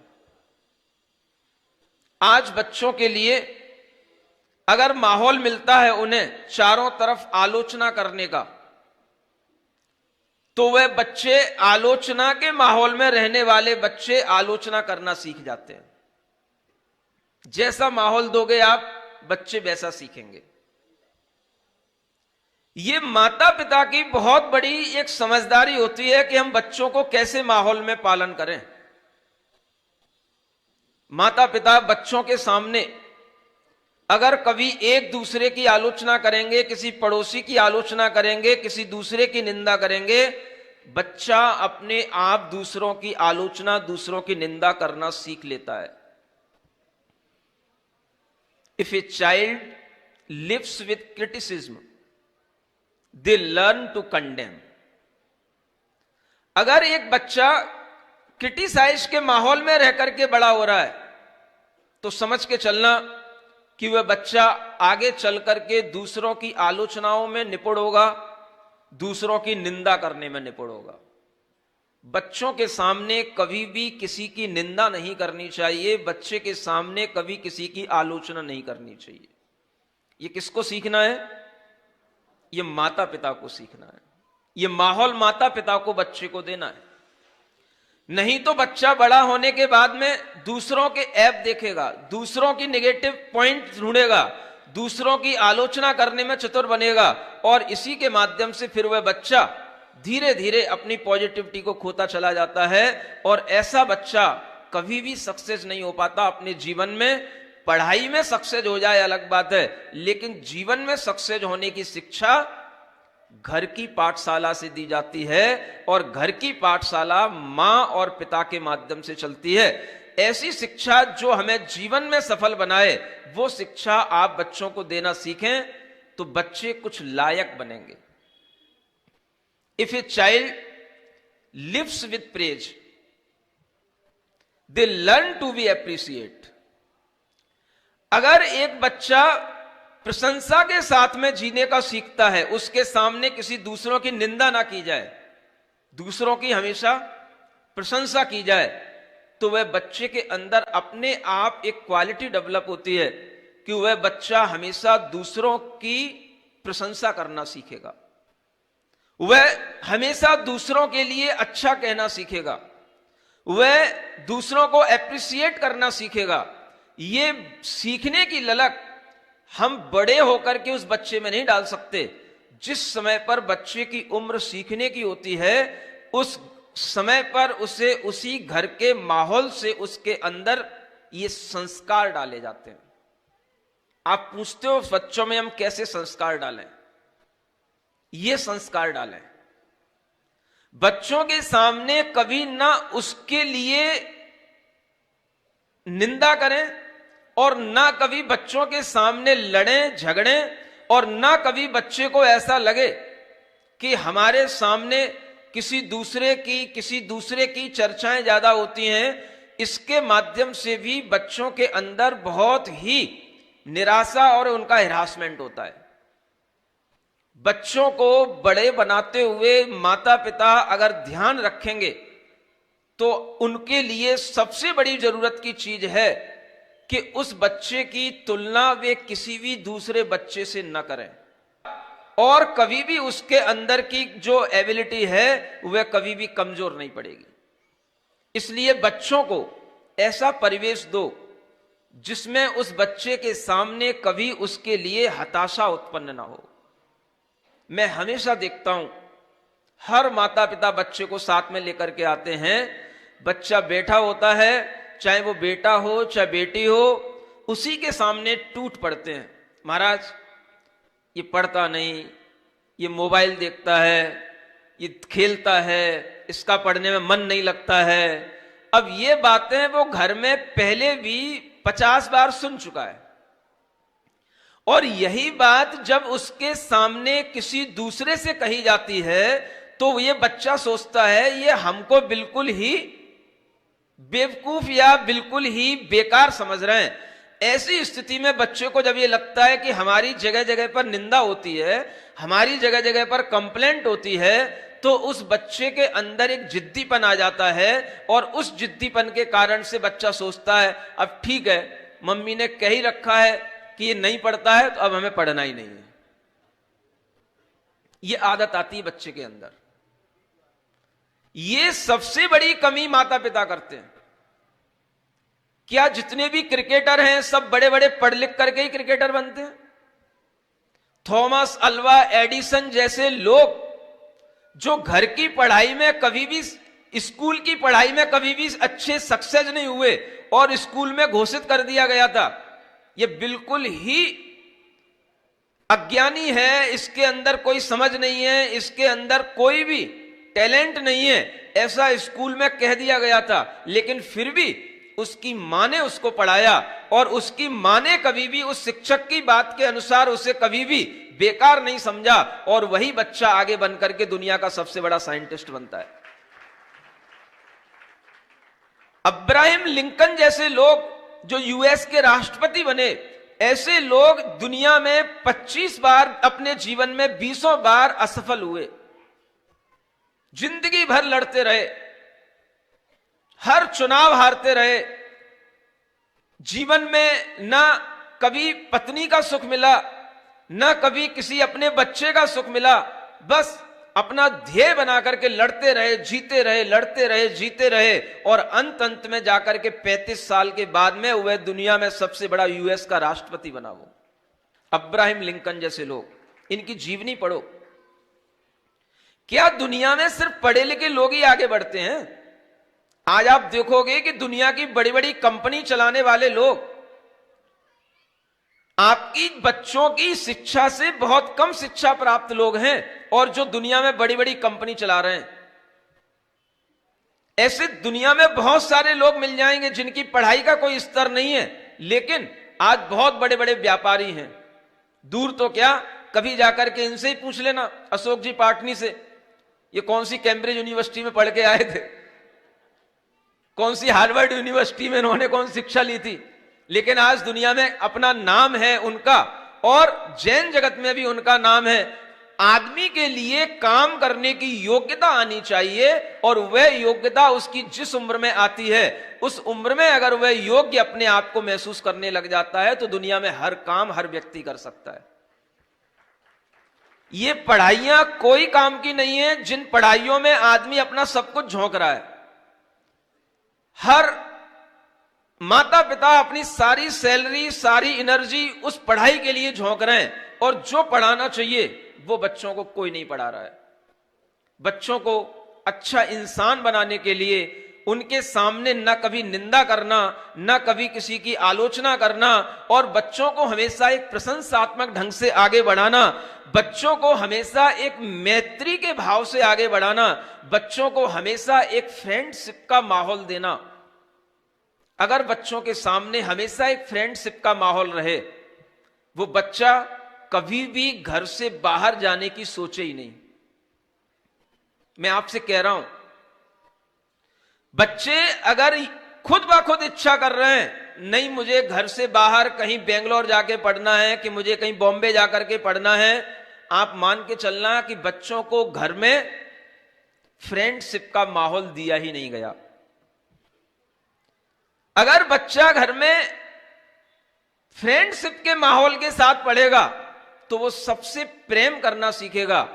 आज बच्चों के लिए अगर माहौल मिलता है उन्हें चारों तरफ आलोचना करने का, तो वह बच्चे आलोचना के माहौल में रहने वाले बच्चे आलोचना करना सीख जाते हैं। जैसा माहौल दोगे आप, बच्चे वैसा सीखेंगे। ये माता पिता की बहुत बड़ी एक समझदारी होती है कि हम बच्चों को कैसे माहौल में पालन करें। माता पिता बच्चों के सामने अगर कभी एक दूसरे की आलोचना करेंगे, किसी पड़ोसी की आलोचना करेंगे, किसी दूसरे की निंदा करेंगे, बच्चा अपने आप दूसरों की आलोचना, दूसरों की निंदा करना सीख लेता है। If a child lives with criticism, they learn to condemn. अगर एक बच्चा क्रिटिसाइज के माहौल में रह करके बड़ा हो रहा है तो समझ के चलना कि वह बच्चा आगे चल करके दूसरों की आलोचनाओं में निपुण होगा, दूसरों की निंदा करने में निपुण होगा। बच्चों के सामने कभी भी किसी की निंदा नहीं करनी चाहिए, बच्चे के सामने कभी किसी की आलोचना नहीं करनी चाहिए। ये किसको सीखना है? ये माता पिता को सीखना है। ये माहौल माता पिता को बच्चे को देना है। नहीं तो बच्चा बड़ा होने के बाद में दूसरों के ऐप देखेगा, दूसरों की नेगेटिव पॉइंट ढूंढेगा, दूसरों की आलोचना करने में चतुर बनेगा और इसी के माध्यम से फिर वह बच्चा धीरे धीरे अपनी पॉजिटिविटी को खोता चला जाता है और ऐसा बच्चा कभी भी सक्सेस नहीं हो पाता अपने जीवन में। पढ़ाई में सक्सेस हो जाए अलग बात है, लेकिन जीवन में सक्सेस होने की शिक्षा घर की पाठशाला से दी जाती है और घर की पाठशाला मां और पिता के माध्यम से चलती है। ऐसी शिक्षा जो हमें जीवन में सफल बनाए, वो शिक्षा आप बच्चों को देना सीखें तो बच्चे कुछ लायक बनेंगे। If a child lives with praise, they learn to be appreciate. अगर एक बच्चा प्रशंसा के साथ में जीने का सीखता है, उसके सामने किसी दूसरों की निंदा ना की जाए, दूसरों की हमेशा प्रशंसा की जाए, तो वह बच्चे के अंदर अपने आप एक क्वालिटी डेवलप होती है कि वह बच्चा हमेशा दूसरों की प्रशंसा करना सीखेगा, वह हमेशा दूसरों के लिए अच्छा कहना सीखेगा, वह दूसरों को एप्रिसिएट करना सीखेगा। ये सीखने की ललक हम बड़े होकर के उस बच्चे में नहीं डाल सकते। जिस समय पर बच्चे की उम्र सीखने की होती है, उस समय पर उसे उसी घर के माहौल से उसके अंदर ये संस्कार डाले जाते हैं। आप पूछते हो बच्चों में हम कैसे संस्कार डालें? ये संस्कार डालें, बच्चों के सामने कभी ना उसके लिए निंदा करें और ना कभी बच्चों के सामने लड़ें झगड़ें, और ना कभी बच्चे को ऐसा लगे कि हमारे सामने किसी दूसरे की चर्चाएं ज्यादा होती हैं। इसके माध्यम से भी बच्चों के अंदर बहुत ही निराशा और उनका हिरासमेंट होता है। बच्चों को बड़े बनाते हुए माता पिता अगर ध्यान रखेंगे तो उनके लिए सबसे बड़ी जरूरत की चीज है कि उस बच्चे की तुलना वे किसी भी दूसरे बच्चे से न करें, और कभी भी उसके अंदर की जो एबिलिटी है वह कभी भी कमजोर नहीं पड़ेगी। इसलिए बच्चों को ऐसा परिवेश दो जिसमें उस बच्चे के सामने कभी उसके लिए हताशा उत्पन्न ना हो। मैं हमेशा देखता हूं, हर माता पिता बच्चे को साथ में लेकर के आते हैं, बच्चा बैठा होता है, चाहे वो बेटा हो चाहे बेटी हो, उसी के सामने टूट पड़ते हैं। महाराज ये पढ़ता नहीं, ये मोबाइल देखता है, ये खेलता है, इसका पढ़ने में मन नहीं लगता है। अब ये बातें वो घर में पहले भी 50 बार सुन चुका है, और यही बात जब उसके सामने किसी दूसरे से कही जाती है तो ये बच्चा सोचता है ये हमको बिल्कुल ही बेवकूफ या बिल्कुल ही बेकार समझ रहे हैं। ऐसी स्थिति में बच्चे को जब ये लगता है कि हमारी जगह जगह पर निंदा होती है, हमारी जगह जगह पर कंप्लेंट होती है, तो उस बच्चे के अंदर एक जिद्दीपन आ जाता है, और उस जिद्दीपन के कारण से बच्चा सोचता है अब ठीक है, मम्मी ने कह ही रखा है कि ये नहीं पढ़ता है तो अब हमें पढ़ना ही नहीं है। ये आदत आती है बच्चे के अंदर। ये सबसे बड़ी कमी माता पिता करते हैं। क्या जितने भी क्रिकेटर हैं सब बड़े बड़े पढ़ लिख करके ही क्रिकेटर बनते हैं? थॉमस अल्वा एडिसन जैसे लोग जो घर की पढ़ाई में कभी भी, स्कूल की पढ़ाई में कभी भी अच्छे सक्सेस नहीं हुए और स्कूल में घोषित कर दिया गया था ये बिल्कुल ही अज्ञानी है, इसके अंदर कोई समझ नहीं है, इसके अंदर कोई भी टैलेंट नहीं है, ऐसा स्कूल में कह दिया गया था। लेकिन फिर भी उसकी मां ने उसको पढ़ाया, और उसकी मां ने कभी भी उस शिक्षक की बात के अनुसार उसे कभी भी बेकार नहीं समझा, और वही बच्चा आगे बनकर के दुनिया का सबसे बड़ा साइंटिस्ट बनता है। अब्राहम लिंकन जैसे लोग जो यूएस के राष्ट्रपति बने, ऐसे लोग दुनिया में 25 बार अपने जीवन में 20 बार असफल हुए, जिंदगी भर लड़ते रहे, हर चुनाव हारते रहे, जीवन में ना कभी पत्नी का सुख मिला, ना कभी किसी अपने बच्चे का सुख मिला, बस अपना ध्येय बना करके लड़ते रहे, जीते रहे, लड़ते रहे, जीते रहे, और अंत में जाकर के 35 साल के बाद में वह दुनिया में सबसे बड़ा यूएस का राष्ट्रपति बना। वो अब्राहम लिंकन जैसे लोग, इनकी जीवनी पढ़ो। क्या दुनिया में सिर्फ पढ़े लिखे लोग ही आगे बढ़ते हैं? आज आप देखोगे कि दुनिया की बड़ी बड़ी कंपनी चलाने वाले लोग आपकी बच्चों की शिक्षा से बहुत कम शिक्षा प्राप्त लोग हैं, और जो दुनिया में बड़ी बड़ी कंपनी चला रहे हैं। ऐसे दुनिया में बहुत सारे लोग मिल जाएंगे जिनकी पढ़ाई का कोई स्तर नहीं है, लेकिन आज बहुत बड़े बड़े व्यापारी हैं। दूर तो क्या, कभी जाकर के इनसे ही पूछ लेना, अशोक जी पाटनी से, ये कौन सी कैम्ब्रिज यूनिवर्सिटी में पढ़ के आए थे, कौन सी हार्वर्ड यूनिवर्सिटी में इन्होंने कौन शिक्षा ली थी, लेकिन आज दुनिया में अपना नाम है उनका, और जैन जगत में भी उनका नाम है। आदमी के लिए काम करने की योग्यता आनी चाहिए, और वह योग्यता उसकी जिस उम्र में आती है, उस उम्र में अगर वह योग्य अपने आप को महसूस करने लग जाता है तो दुनिया में हर काम हर व्यक्ति कर सकता है। ये पढ़ाइयां कोई काम की नहीं है जिन पढ़ाइयों में आदमी अपना सब कुछ झोंक रहा है। हर माता पिता अपनी सारी सैलरी, सारी एनर्जी उस पढ़ाई के लिए झोंक रहे हैं, और जो पढ़ाना चाहिए वो बच्चों को कोई नहीं पढ़ा रहा है। बच्चों को अच्छा इंसान बनाने के लिए उनके सामने न कभी निंदा करना, न कभी किसी की आलोचना करना, और बच्चों को हमेशा एक प्रशंसात्मक ढंग से आगे बढ़ाना, बच्चों को हमेशा एक मैत्री के भाव से आगे बढ़ाना, बच्चों को हमेशा एक फ्रेंडशिप का माहौल देना। अगर बच्चों के सामने हमेशा एक फ्रेंडशिप का माहौल रहे, वो बच्चा कभी भी घर से बाहर जाने की सोचे ही नहीं। मैं आपसे कह रहा हूं, बच्चे अगर खुद ब खुद इच्छा कर रहे हैं, नहीं मुझे घर से बाहर कहीं बेंगलोर जाके पढ़ना है, कि मुझे कहीं बॉम्बे जाकर के पढ़ना है, आप मान के चलना कि बच्चों को घर में फ्रेंडशिप का माहौल दिया ही नहीं गया। अगर बच्चा घर में फ्रेंडशिप के माहौल के साथ पढ़ेगा तो वो सबसे प्रेम करना सीखेगा,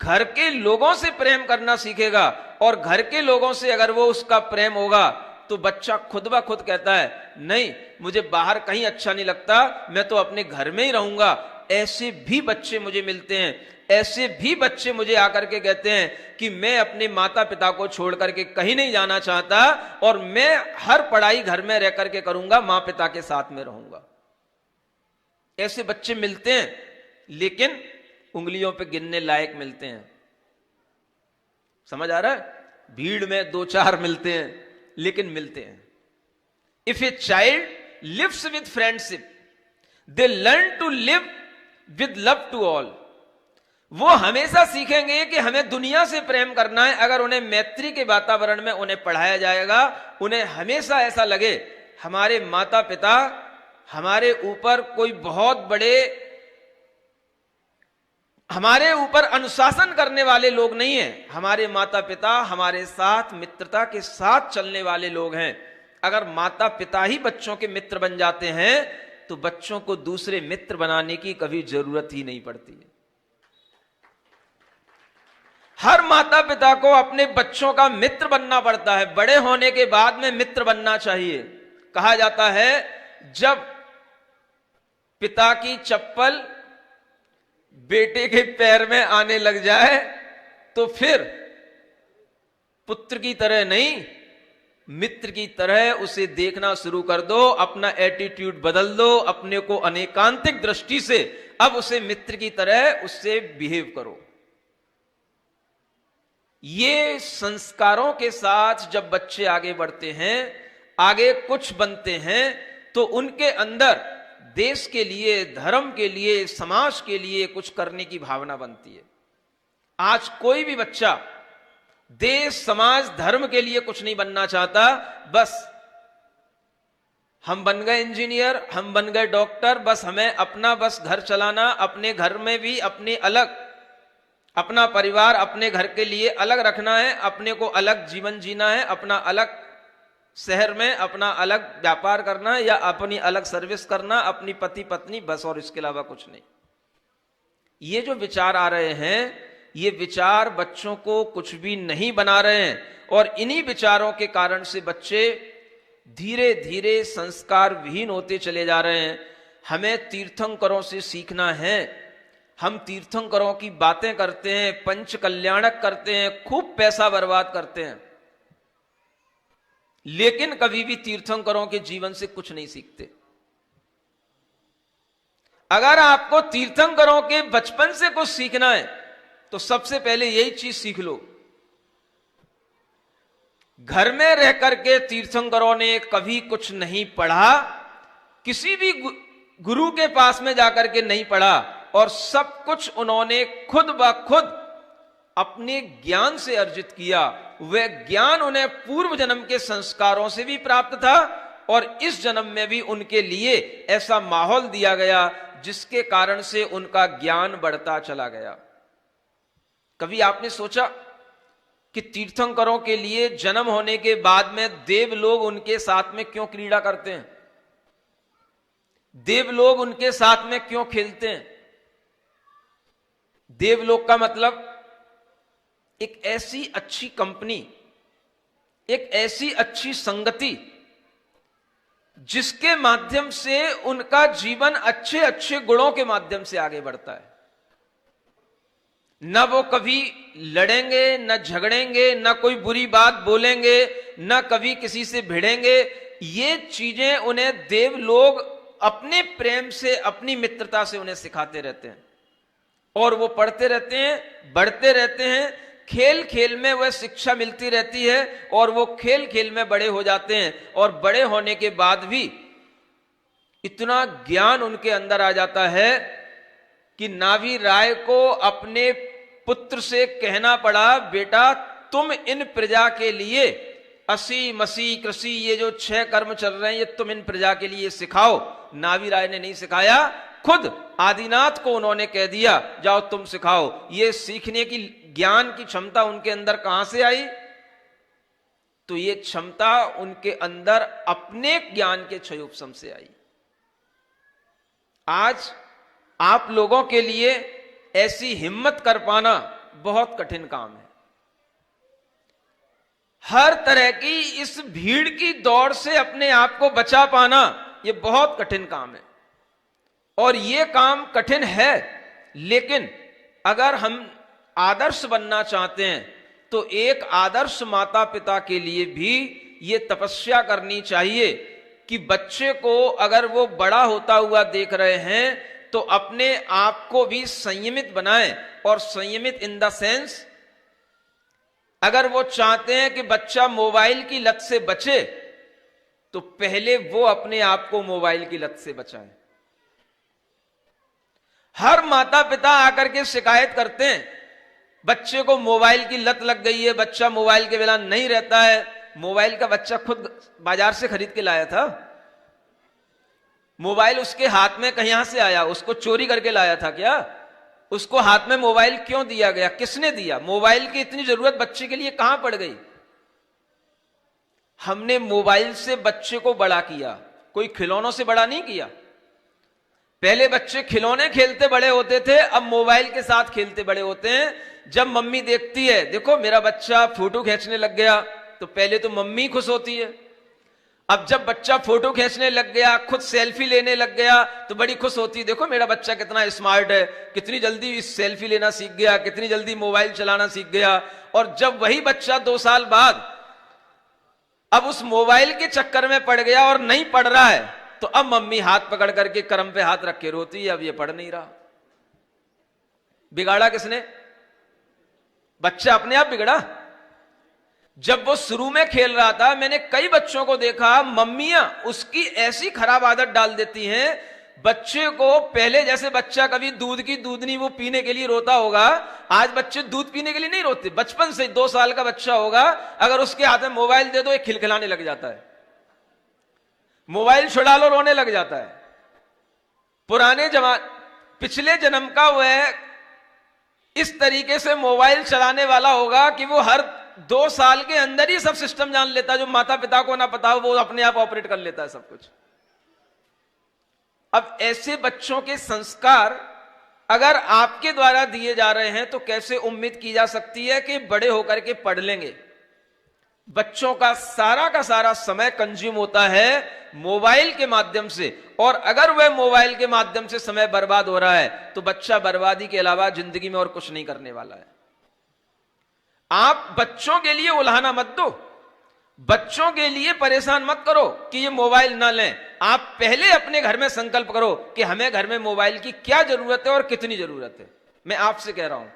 घर के लोगों से प्रेम करना सीखेगा, और घर के लोगों से अगर वो उसका प्रेम होगा तो बच्चा खुद ब खुद कहता है नहीं मुझे बाहर कहीं अच्छा नहीं लगता, मैं तो अपने घर में ही रहूंगा। ऐसे भी बच्चे मुझे मिलते हैं, ऐसे भी बच्चे मुझे आकर के कहते हैं कि मैं अपने माता पिता को छोड़ करके कहीं नहीं जाना चाहता, और मैं हर पढ़ाई घर में रह करके करूंगा, मां पिता के साथ में रहूंगा। ऐसे बच्चे मिलते हैं, लेकिन उंगलियों पे गिनने लायक मिलते हैं। समझ आ रहा है? भीड़ में 2-4 मिलते हैं, लेकिन मिलते हैं। If a child lives with friendship they learn to live with love to all. वो हमेशा सीखेंगे कि हमें दुनिया से प्रेम करना है। अगर उन्हें मैत्री के वातावरण में उन्हें पढ़ाया जाएगा, उन्हें हमेशा ऐसा लगे हमारे माता पिता हमारे ऊपर कोई बहुत बड़े, हमारे ऊपर अनुशासन करने वाले लोग नहीं हैं, हमारे माता पिता हमारे साथ मित्रता के साथ चलने वाले लोग हैं। अगर माता पिता ही बच्चों के मित्र बन जाते हैं तो बच्चों को दूसरे मित्र बनाने की कभी जरूरत ही नहीं पड़ती है। हर माता पिता को अपने बच्चों का मित्र बनना पड़ता है, बड़े होने के बाद में मित्र बनना चाहिए। कहा जाता है जब पिता की चप्पल बेटे के पैर में आने लग जाए तो फिर पुत्र की तरह नहीं, मित्र की तरह उसे देखना शुरू कर दो, अपना एटीट्यूड बदल दो, अपने को अनेकांतिक दृष्टि से अब उसे मित्र की तरह उससे बिहेव करो। ये संस्कारों के साथ जब बच्चे आगे बढ़ते हैं, आगे कुछ बनते हैं, तो उनके अंदर देश के लिए, धर्म के लिए, समाज के लिए कुछ करने की भावना बनती है। आज कोई भी बच्चा देश, समाज, धर्म के लिए कुछ नहीं बनना चाहता। बस हम बन गए इंजीनियर, हम बन गए डॉक्टर, बस हमें अपना बस घर चलाना, अपने घर में भी अपने अलग, अपना परिवार अपने घर के लिए अलग रखना है, अपने को अलग जीवन जीना है, अपना अलग शहर में अपना अलग व्यापार करना या अपनी अलग सर्विस करना, अपनी पति पत्नी, बस, और इसके अलावा कुछ नहीं। ये जो विचार आ रहे हैं, ये विचार बच्चों को कुछ भी नहीं बना रहे हैं, और इन्हीं विचारों के कारण से बच्चे धीरे धीरे संस्कार विहीन होते चले जा रहे हैं। हमें तीर्थंकरों से सीखना है। हम तीर्थंकरों की बातें करते हैं, पंच कल्याणक करते हैं, खूब पैसा बर्बाद करते हैं, लेकिन कभी भी तीर्थंकरों के जीवन से कुछ नहीं सीखते। अगर आपको तीर्थंकरों के बचपन से कुछ सीखना है तो सबसे पहले यही चीज सीख लो। घर में रह करके तीर्थंकरों ने कभी कुछ नहीं पढ़ा, किसी भी गुरु के पास में जाकर के नहीं पढ़ा, और सब कुछ उन्होंने खुद ब खुद अपने ज्ञान से अर्जित किया। वह ज्ञान उन्हें पूर्व जन्म के संस्कारों से भी प्राप्त था, और इस जन्म में भी उनके लिए ऐसा माहौल दिया गया जिसके कारण से उनका ज्ञान बढ़ता चला गया। कभी आपने सोचा कि तीर्थंकरों के लिए जन्म होने के बाद में देव लोग उनके साथ में क्यों क्रीड़ा करते हैं? देवलोग उनके साथ में क्यों खेलते हैं? देवलोक का मतलब एक ऐसी अच्छी कंपनी, एक ऐसी अच्छी संगति जिसके माध्यम से उनका जीवन अच्छे अच्छे गुणों के माध्यम से आगे बढ़ता है। न वो कभी लड़ेंगे, न झगड़ेंगे, न कोई बुरी बात बोलेंगे, न कभी किसी से भिड़ेंगे। ये चीजें उन्हें देव लोग अपने प्रेम से, अपनी मित्रता से उन्हें सिखाते रहते हैं और वो पढ़ते रहते हैं, बढ़ते रहते हैं। खेल खेल में वह शिक्षा मिलती रहती है और वो खेल खेल में बड़े हो जाते हैं और बड़े होने के बाद भी इतना ज्ञान उनके अंदर आ जाता है कि नाभि राय को अपने पुत्र से कहना पड़ा, बेटा तुम इन प्रजा के लिए असी मसी कृषि, ये जो 6 कर्म चल रहे हैं, ये तुम इन प्रजा के लिए सिखाओ। नाभि राय ने नहीं सिखाया, खुद आदिनाथ को उन्होंने कह दिया जाओ तुम सिखाओ। ये सीखने की, ज्ञान की क्षमता उनके अंदर कहां से आई? तो ये क्षमता उनके अंदर अपने ज्ञान के क्षयोपशम से आई। आज आप लोगों के लिए ऐसी हिम्मत कर पाना बहुत कठिन काम है। हर तरह की इस भीड़ की दौड़ से अपने आप को बचा पाना यह बहुत कठिन काम है। और यह काम कठिन है, लेकिन अगर हम आदर्श बनना चाहते हैं तो एक आदर्श माता पिता के लिए भी यह तपस्या करनी चाहिए कि बच्चे को अगर वो बड़ा होता हुआ देख रहे हैं तो अपने आप को भी संयमित बनाएं। और संयमित इन द सेंस, अगर वो चाहते हैं कि बच्चा मोबाइल की लत से बचे तो पहले वो अपने आप को मोबाइल की लत से बचाएं। हर माता पिता आकर के शिकायत करते हैं बच्चे को मोबाइल की लत लग गई है, बच्चा मोबाइल के बिना नहीं रहता है। मोबाइल का बच्चा खुद बाजार से खरीद के लाया था। मोबाइल उसके हाथ में कहां से आया? उसको चोरी करके लाया था क्या? उसको हाथ में मोबाइल क्यों दिया गया? किसने दिया? मोबाइल की इतनी जरूरत बच्चे के लिए कहां पड़ गई? हमने मोबाइल से बच्चे को बड़ा किया, कोई खिलौनों से बड़ा नहीं किया। पहले बच्चे खिलौने खेलते बड़े होते थे, अब मोबाइल के साथ खेलते बड़े होते हैं। जब मम्मी देखती है देखो मेरा बच्चा फोटो खींचने लग गया, तो पहले तो मम्मी खुश होती है। अब जब बच्चा फोटो खींचने लग गया, खुद सेल्फी लेने लग गया, तो बड़ी खुश होती है, देखो मेरा बच्चा कितना स्मार्ट है, कितनी जल्दी सेल्फी लेना सीख गया, कितनी जल्दी मोबाइल चलाना सीख गया। और जब वही बच्चा 2 साल बाद अब उस मोबाइल के चक्कर में पड़ गया और नहीं पढ़ रहा है, तो अब मम्मी हाथ पकड़ करके करम पे हाथ रख के रोती है, अब ये पढ़ नहीं रहा। बिगाड़ा किसने? बच्चा अपने आप बिगड़ा। जब वो शुरू में खेल रहा था, मैंने कई बच्चों को देखा, मम्मियां उसकी ऐसी खराब आदत डाल देती हैं बच्चे को। पहले जैसे बच्चा कभी दूध की दूधनी वो पीने के लिए रोता होगा, आज बच्चे दूध पीने के लिए नहीं रोते। बचपन से 2 साल का बच्चा होगा, अगर उसके हाथ में मोबाइल दे दो, एक खिलखिलाने लग जाता है। मोबाइल छुड़ा लो, रोने लग जाता है। पिछले जन्म का वह इस तरीके से मोबाइल चलाने वाला होगा कि वो हर 2 साल के अंदर ही सब सिस्टम जान लेता है, जो माता पिता को ना पता हो वो अपने आप ऑपरेट कर लेता है सब कुछ। अब ऐसे बच्चों के संस्कार अगर आपके द्वारा दिए जा रहे हैं तो कैसे उम्मीद की जा सकती है कि बड़े होकर के पढ़ लेंगे? बच्चों का सारा समय कंज्यूम होता है मोबाइल के माध्यम से, और अगर वह मोबाइल के माध्यम से समय बर्बाद हो रहा है तो बच्चा बर्बादी के अलावा जिंदगी में और कुछ नहीं करने वाला है। आप बच्चों के लिए उल्हाना मत दो, बच्चों के लिए परेशान मत करो कि ये मोबाइल ना लें। आप पहले अपने घर में संकल्प करो कि हमें घर में मोबाइल की क्या जरूरत है और कितनी जरूरत है। मैं आपसे कह रहा हूं,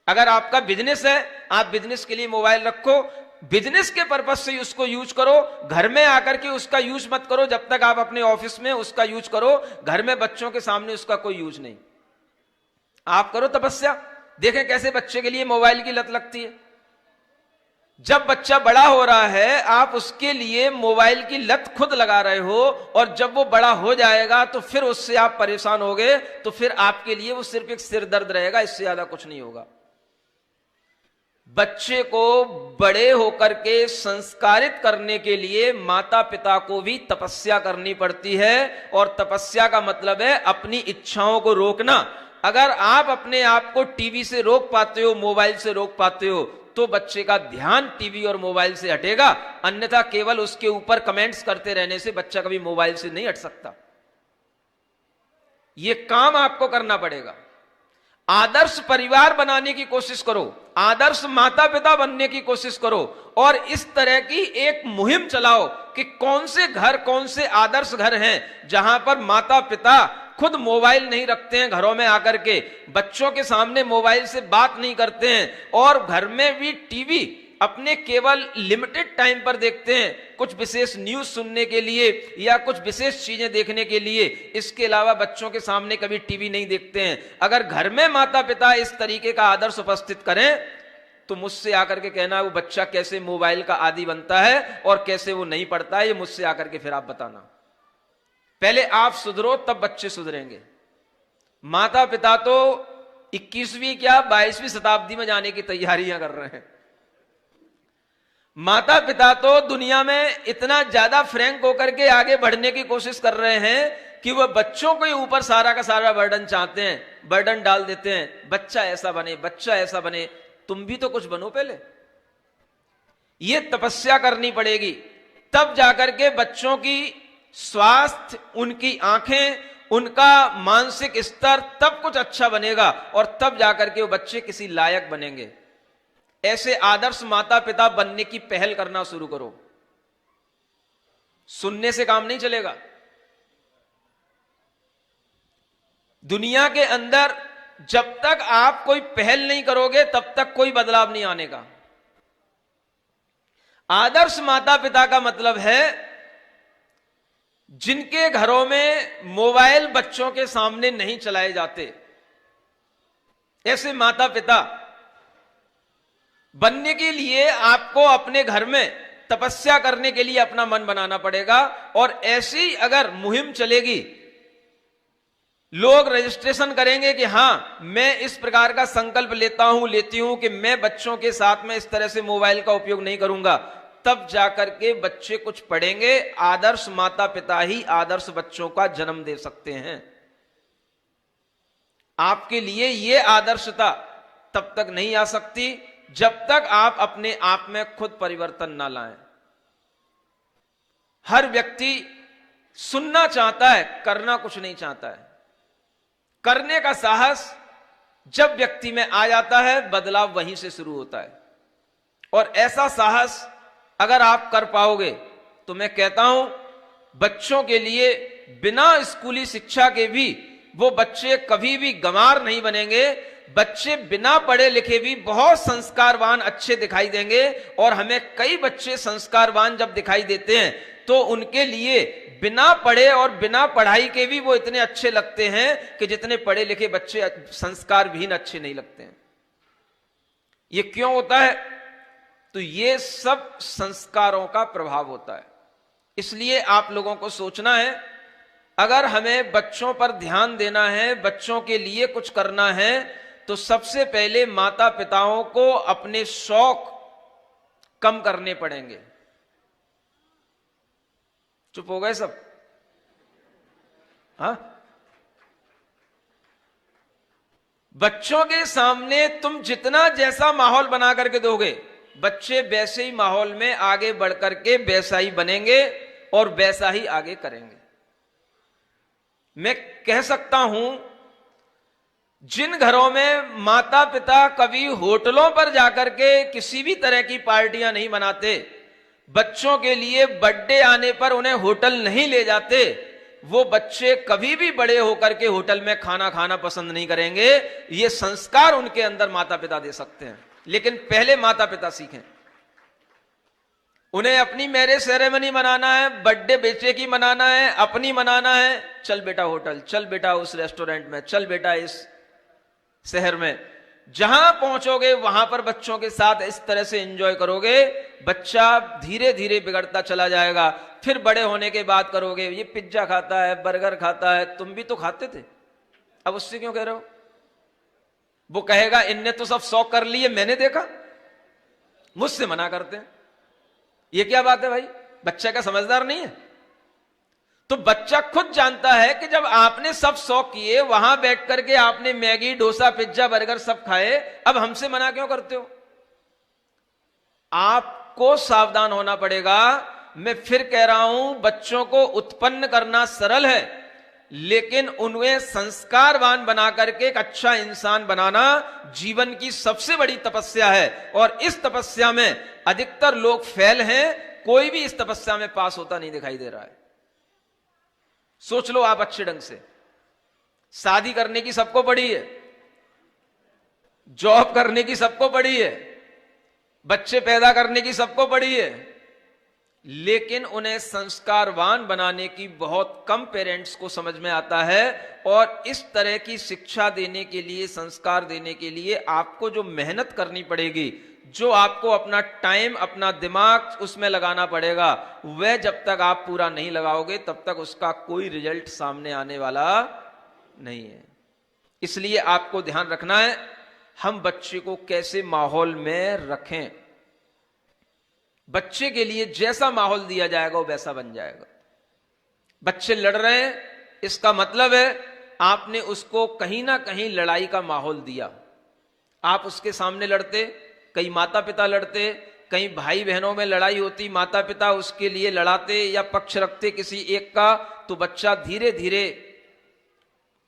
अगर आपका बिजनेस है, आप बिजनेस के लिए मोबाइल रखो, बिजनेस के पर्पज से उसको यूज करो। घर में आकर के उसका यूज मत करो, जब तक आप अपने ऑफिस में उसका यूज करो, घर में बच्चों के सामने उसका कोई यूज नहीं। आप करो तपस्या, देखें कैसे बच्चे के लिए मोबाइल की लत लगती है। जब बच्चा बड़ा हो रहा है आप उसके लिए मोबाइल की लत खुद लगा रहे हो, और जब वो बड़ा हो जाएगा तो फिर उससे आप परेशान होगे, तो फिर आपके लिए वो सिर्फ एक सिर दर्द रहेगा, इससे ज्यादा कुछ नहीं होगा। बच्चे को बड़े होकर के संस्कारित करने के लिए माता पिता को भी तपस्या करनी पड़ती है, और तपस्या का मतलब है अपनी इच्छाओं को रोकना। अगर आप अपने आप को टीवी से रोक पाते हो, मोबाइल से रोक पाते हो, तो बच्चे का ध्यान टीवी और मोबाइल से हटेगा, अन्यथा केवल उसके ऊपर कमेंट्स करते रहने से बच्चा कभी मोबाइल से नहीं हट सकता। यह काम आपको करना पड़ेगा। आदर्श परिवार बनाने की कोशिश करो, आदर्श माता पिता बनने की कोशिश करो, और इस तरह की एक मुहिम चलाओ कि कौन से घर, कौन से आदर्श घर हैं जहां पर माता पिता खुद मोबाइल नहीं रखते हैं, घरों में आकर के बच्चों के सामने मोबाइल से बात नहीं करते हैं, और घर में भी टीवी अपने केवल लिमिटेड टाइम पर देखते हैं, कुछ विशेष न्यूज सुनने के लिए या कुछ विशेष चीजें देखने के लिए। इसके अलावा बच्चों के सामने कभी टीवी नहीं देखते हैं। अगर घर में माता पिता इस तरीके का आदर्श उपस्थित करें तो मुझसे आकर के कहना वो बच्चा कैसे मोबाइल का आदी बनता है और कैसे वो नहीं पढ़ता है, ये मुझसे आकर के फिर आप बताना। पहले आप सुधरो तब बच्चे सुधरेंगे। माता पिता तो 21वीं क्या 22वीं शताब्दी में जाने की तैयारियां कर रहे हैं। माता पिता तो दुनिया में इतना ज्यादा फ्रैंक होकर के आगे बढ़ने की कोशिश कर रहे हैं कि वह बच्चों के ऊपर सारा का सारा बर्डन चाहते हैं, बर्डन डाल देते हैं, बच्चा ऐसा बने, बच्चा ऐसा बने। तुम भी तो कुछ बनो पहले। यह तपस्या करनी पड़ेगी, तब जाकर के बच्चों की स्वास्थ्य, उनकी आंखें, उनका मानसिक स्तर, तब कुछ अच्छा बनेगा, और तब जाकर के वो बच्चे किसी लायक बनेंगे। ऐसे आदर्श माता पिता बनने की पहल करना शुरू करो। सुनने से काम नहीं चलेगा। दुनिया के अंदर जब तक आप कोई पहल नहीं करोगे तब तक कोई बदलाव नहीं आने का। आदर्श माता पिता का मतलब है जिनके घरों में मोबाइल बच्चों के सामने नहीं चलाए जाते। ऐसे माता पिता बनने के लिए आपको अपने घर में तपस्या करने के लिए अपना मन बनाना पड़ेगा, और ऐसी अगर मुहिम चलेगी, लोग रजिस्ट्रेशन करेंगे कि हां मैं इस प्रकार का संकल्प लेती हूं कि मैं बच्चों के साथ में इस तरह से मोबाइल का उपयोग नहीं करूंगा, तब जाकर के बच्चे कुछ पढ़ेंगे। आदर्श माता पिता ही आदर्श बच्चों का जन्म दे सकते हैं। आपके लिए यह आदर्शता तब तक नहीं आ सकती जब तक आप अपने आप में खुद परिवर्तन ना लाएं। हर व्यक्ति सुनना चाहता है, करना कुछ नहीं चाहता है। करने का साहस जब व्यक्ति में आ जाता है, बदलाव वहीं से शुरू होता है। और ऐसा साहस अगर आप कर पाओगे तो मैं कहता हूं बच्चों के लिए बिना स्कूली शिक्षा के भी वो बच्चे कभी भी गंवार नहीं बनेंगे। बच्चे बिना पढ़े लिखे भी बहुत संस्कारवान अच्छे दिखाई देंगे, और हमें कई बच्चे संस्कारवान जब दिखाई देते हैं तो उनके लिए बिना पढ़े और बिना पढ़ाई के भी वो इतने अच्छे लगते हैं कि जितने पढ़े लिखे बच्चे संस्कार विहीन अच्छे नहीं लगते हैं। ये क्यों होता है? तो ये सब संस्कारों का प्रभाव होता है। इसलिए आप लोगों को सोचना है, अगर हमें बच्चों पर ध्यान देना है, बच्चों के लिए कुछ करना है, तो सबसे पहले माता पिताओं को अपने शौक कम करने पड़ेंगे। चुप हो गए सब? हाँ, बच्चों के सामने तुम जितना जैसा माहौल बना करके दोगे, बच्चे वैसे ही माहौल में आगे बढ़कर के वैसा ही बनेंगे और वैसा ही आगे करेंगे। मैं कह सकता हूं, जिन घरों में माता पिता कभी होटलों पर जाकर के किसी भी तरह की पार्टियां नहीं मनाते, बच्चों के लिए बर्थडे आने पर उन्हें होटल नहीं ले जाते, वो बच्चे कभी भी बड़े होकर के होटल में खाना खाना पसंद नहीं करेंगे। ये संस्कार उनके अंदर माता पिता दे सकते हैं, लेकिन पहले माता पिता सीखें। उन्हें अपनी मैरिज सेरेमनी मनाना है, बर्थडे बेटे की मनाना है, अपनी मनाना है, चल बेटा होटल, चल बेटा उस रेस्टोरेंट में, चल बेटा इस शहर में। जहां पहुंचोगे वहां पर बच्चों के साथ इस तरह से एंजॉय करोगे, बच्चा धीरे धीरे बिगड़ता चला जाएगा। फिर बड़े होने के बाद करोगे, ये पिज्जा खाता है, बर्गर खाता है, तुम भी तो खाते थे, अब उससे क्यों कह रहे हो? वो कहेगा इनने तो सब शौक कर लिए, मैंने देखा, मुझसे मना करते हैं। ये क्या बात है भाई? बच्चा क्या समझदार नहीं है? तो बच्चा खुद जानता है कि जब आपने सब शौक किए, वहां बैठ करके आपने मैगी, डोसा, पिज्जा, बर्गर सब खाए, अब हमसे मना क्यों करते हो? आपको सावधान होना पड़ेगा। मैं फिर कह रहा हूं, बच्चों को उत्पन्न करना सरल है, लेकिन उन्हें संस्कारवान बना करके एक अच्छा इंसान बनाना जीवन की सबसे बड़ी तपस्या है। और इस तपस्या में अधिकतर लोग फेल हैं, कोई भी इस तपस्या में पास होता नहीं दिखाई दे रहा है। सोच लो आप अच्छे ढंग से, शादी करने की सबको पड़ी है, जॉब करने की सबको पड़ी है, बच्चे पैदा करने की सबको पड़ी है, लेकिन उन्हें संस्कारवान बनाने की बहुत कम पेरेंट्स को समझ में आता है। और इस तरह की शिक्षा देने के लिए, संस्कार देने के लिए आपको जो मेहनत करनी पड़ेगी, जो आपको अपना टाइम, अपना दिमाग उसमें लगाना पड़ेगा, वह जब तक आप पूरा नहीं लगाओगे तब तक उसका कोई रिजल्ट सामने आने वाला नहीं है। इसलिए आपको ध्यान रखना है, हम बच्चे को कैसे माहौल में रखें। बच्चे के लिए जैसा माहौल दिया जाएगा वो वैसा बन जाएगा। बच्चे लड़ रहे हैं, इसका मतलब है आपने उसको कहीं ना कहीं लड़ाई का माहौल दिया। आप उसके सामने लड़ते, कई माता पिता लड़ते, कई भाई बहनों में लड़ाई होती, माता पिता उसके लिए लड़ाते या पक्ष रखते किसी एक का, तो बच्चा धीरे धीरे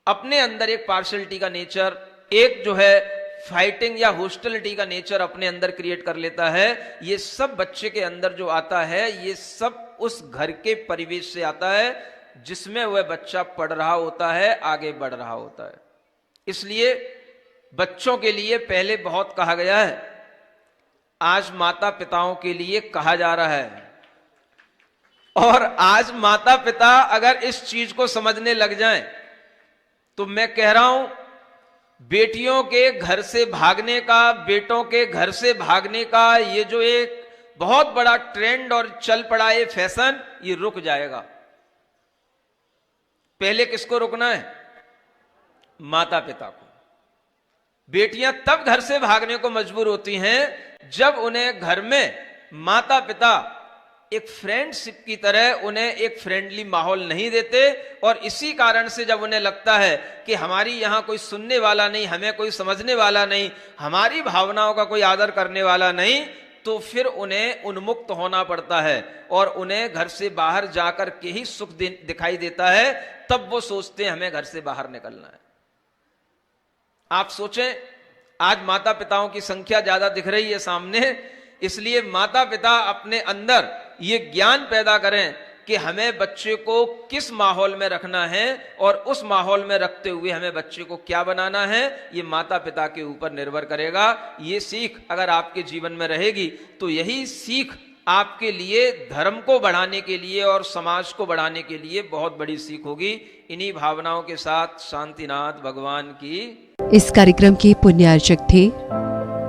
अपने अंदर एक पार्शलिटी का नेचर, एक जो है फाइटिंग या हॉस्टिलिटी का नेचर अपने अंदर क्रिएट कर लेता है। ये सब बच्चे के अंदर जो आता है, ये सब उस घर के परिवेश से आता है जिसमें वह बच्चा पढ़ रहा होता है, आगे बढ़ रहा होता है। इसलिए बच्चों के लिए पहले बहुत कहा गया है, आज माता पिताओं के लिए कहा जा रहा है। और आज माता पिता अगर इस चीज को समझने लग जाएं, तो मैं कह रहा हूं, बेटियों के घर से भागने का, बेटों के घर से भागने का ये जो एक बहुत बड़ा ट्रेंड और चल पड़ा ये फैशन, ये रुक जाएगा। पहले किसको रुकना है? माता पिता को। बेटियां तब घर से भागने को मजबूर होती हैं जब उन्हें घर में माता पिता एक फ्रेंडशिप की तरह उन्हें एक फ्रेंडली माहौल नहीं देते। और इसी कारण से जब उन्हें लगता है कि हमारी यहां कोई सुनने वाला नहीं, हमें कोई समझने वाला नहीं, हमारी भावनाओं का कोई आदर करने वाला नहीं, तो फिर उन्हें उन्मुक्त होना पड़ता है और उन्हें घर से बाहर जाकर के ही सुख दिखाई देता है। तब वो सोचते हैं हमें घर से बाहर निकलना है। आप सोचें, आज माता पिताओं की संख्या ज्यादा दिख रही है सामने, इसलिए माता पिता अपने अंदर ये ज्ञान पैदा करें कि हमें बच्चे को किस माहौल में रखना है और उस माहौल में रखते हुए हमें बच्चे को क्या बनाना है, ये माता पिता के ऊपर निर्भर करेगा। ये सीख अगर आपके जीवन में रहेगी तो यही सीख आपके लिए धर्म को बढ़ाने के लिए और समाज को बढ़ाने के लिए बहुत बड़ी सीख होगी। इन्हीं भावनाओं के साथ शांतिनाथ भगवान की। इस कार्यक्रम के पुण्यार्चक थे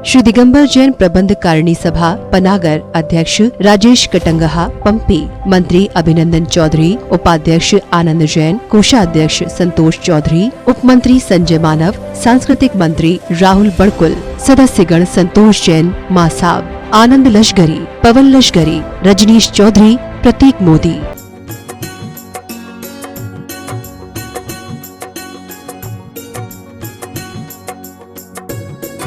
श्री दिगंबर जैन प्रबंध कारिणी सभा पनागर अध्यक्ष राजेश कटंगहा पंपी, मंत्री अभिनंदन चौधरी, उपाध्यक्ष आनंद जैन, कोषाध्यक्ष संतोष चौधरी, उप मंत्री संजय मानव, सांस्कृतिक मंत्री राहुल बड़कुल, सदस्यगण संतोष जैन, मासाब, आनंद लश्करी, पवन लश्करी, रजनीश चौधरी, प्रतीक मोदी।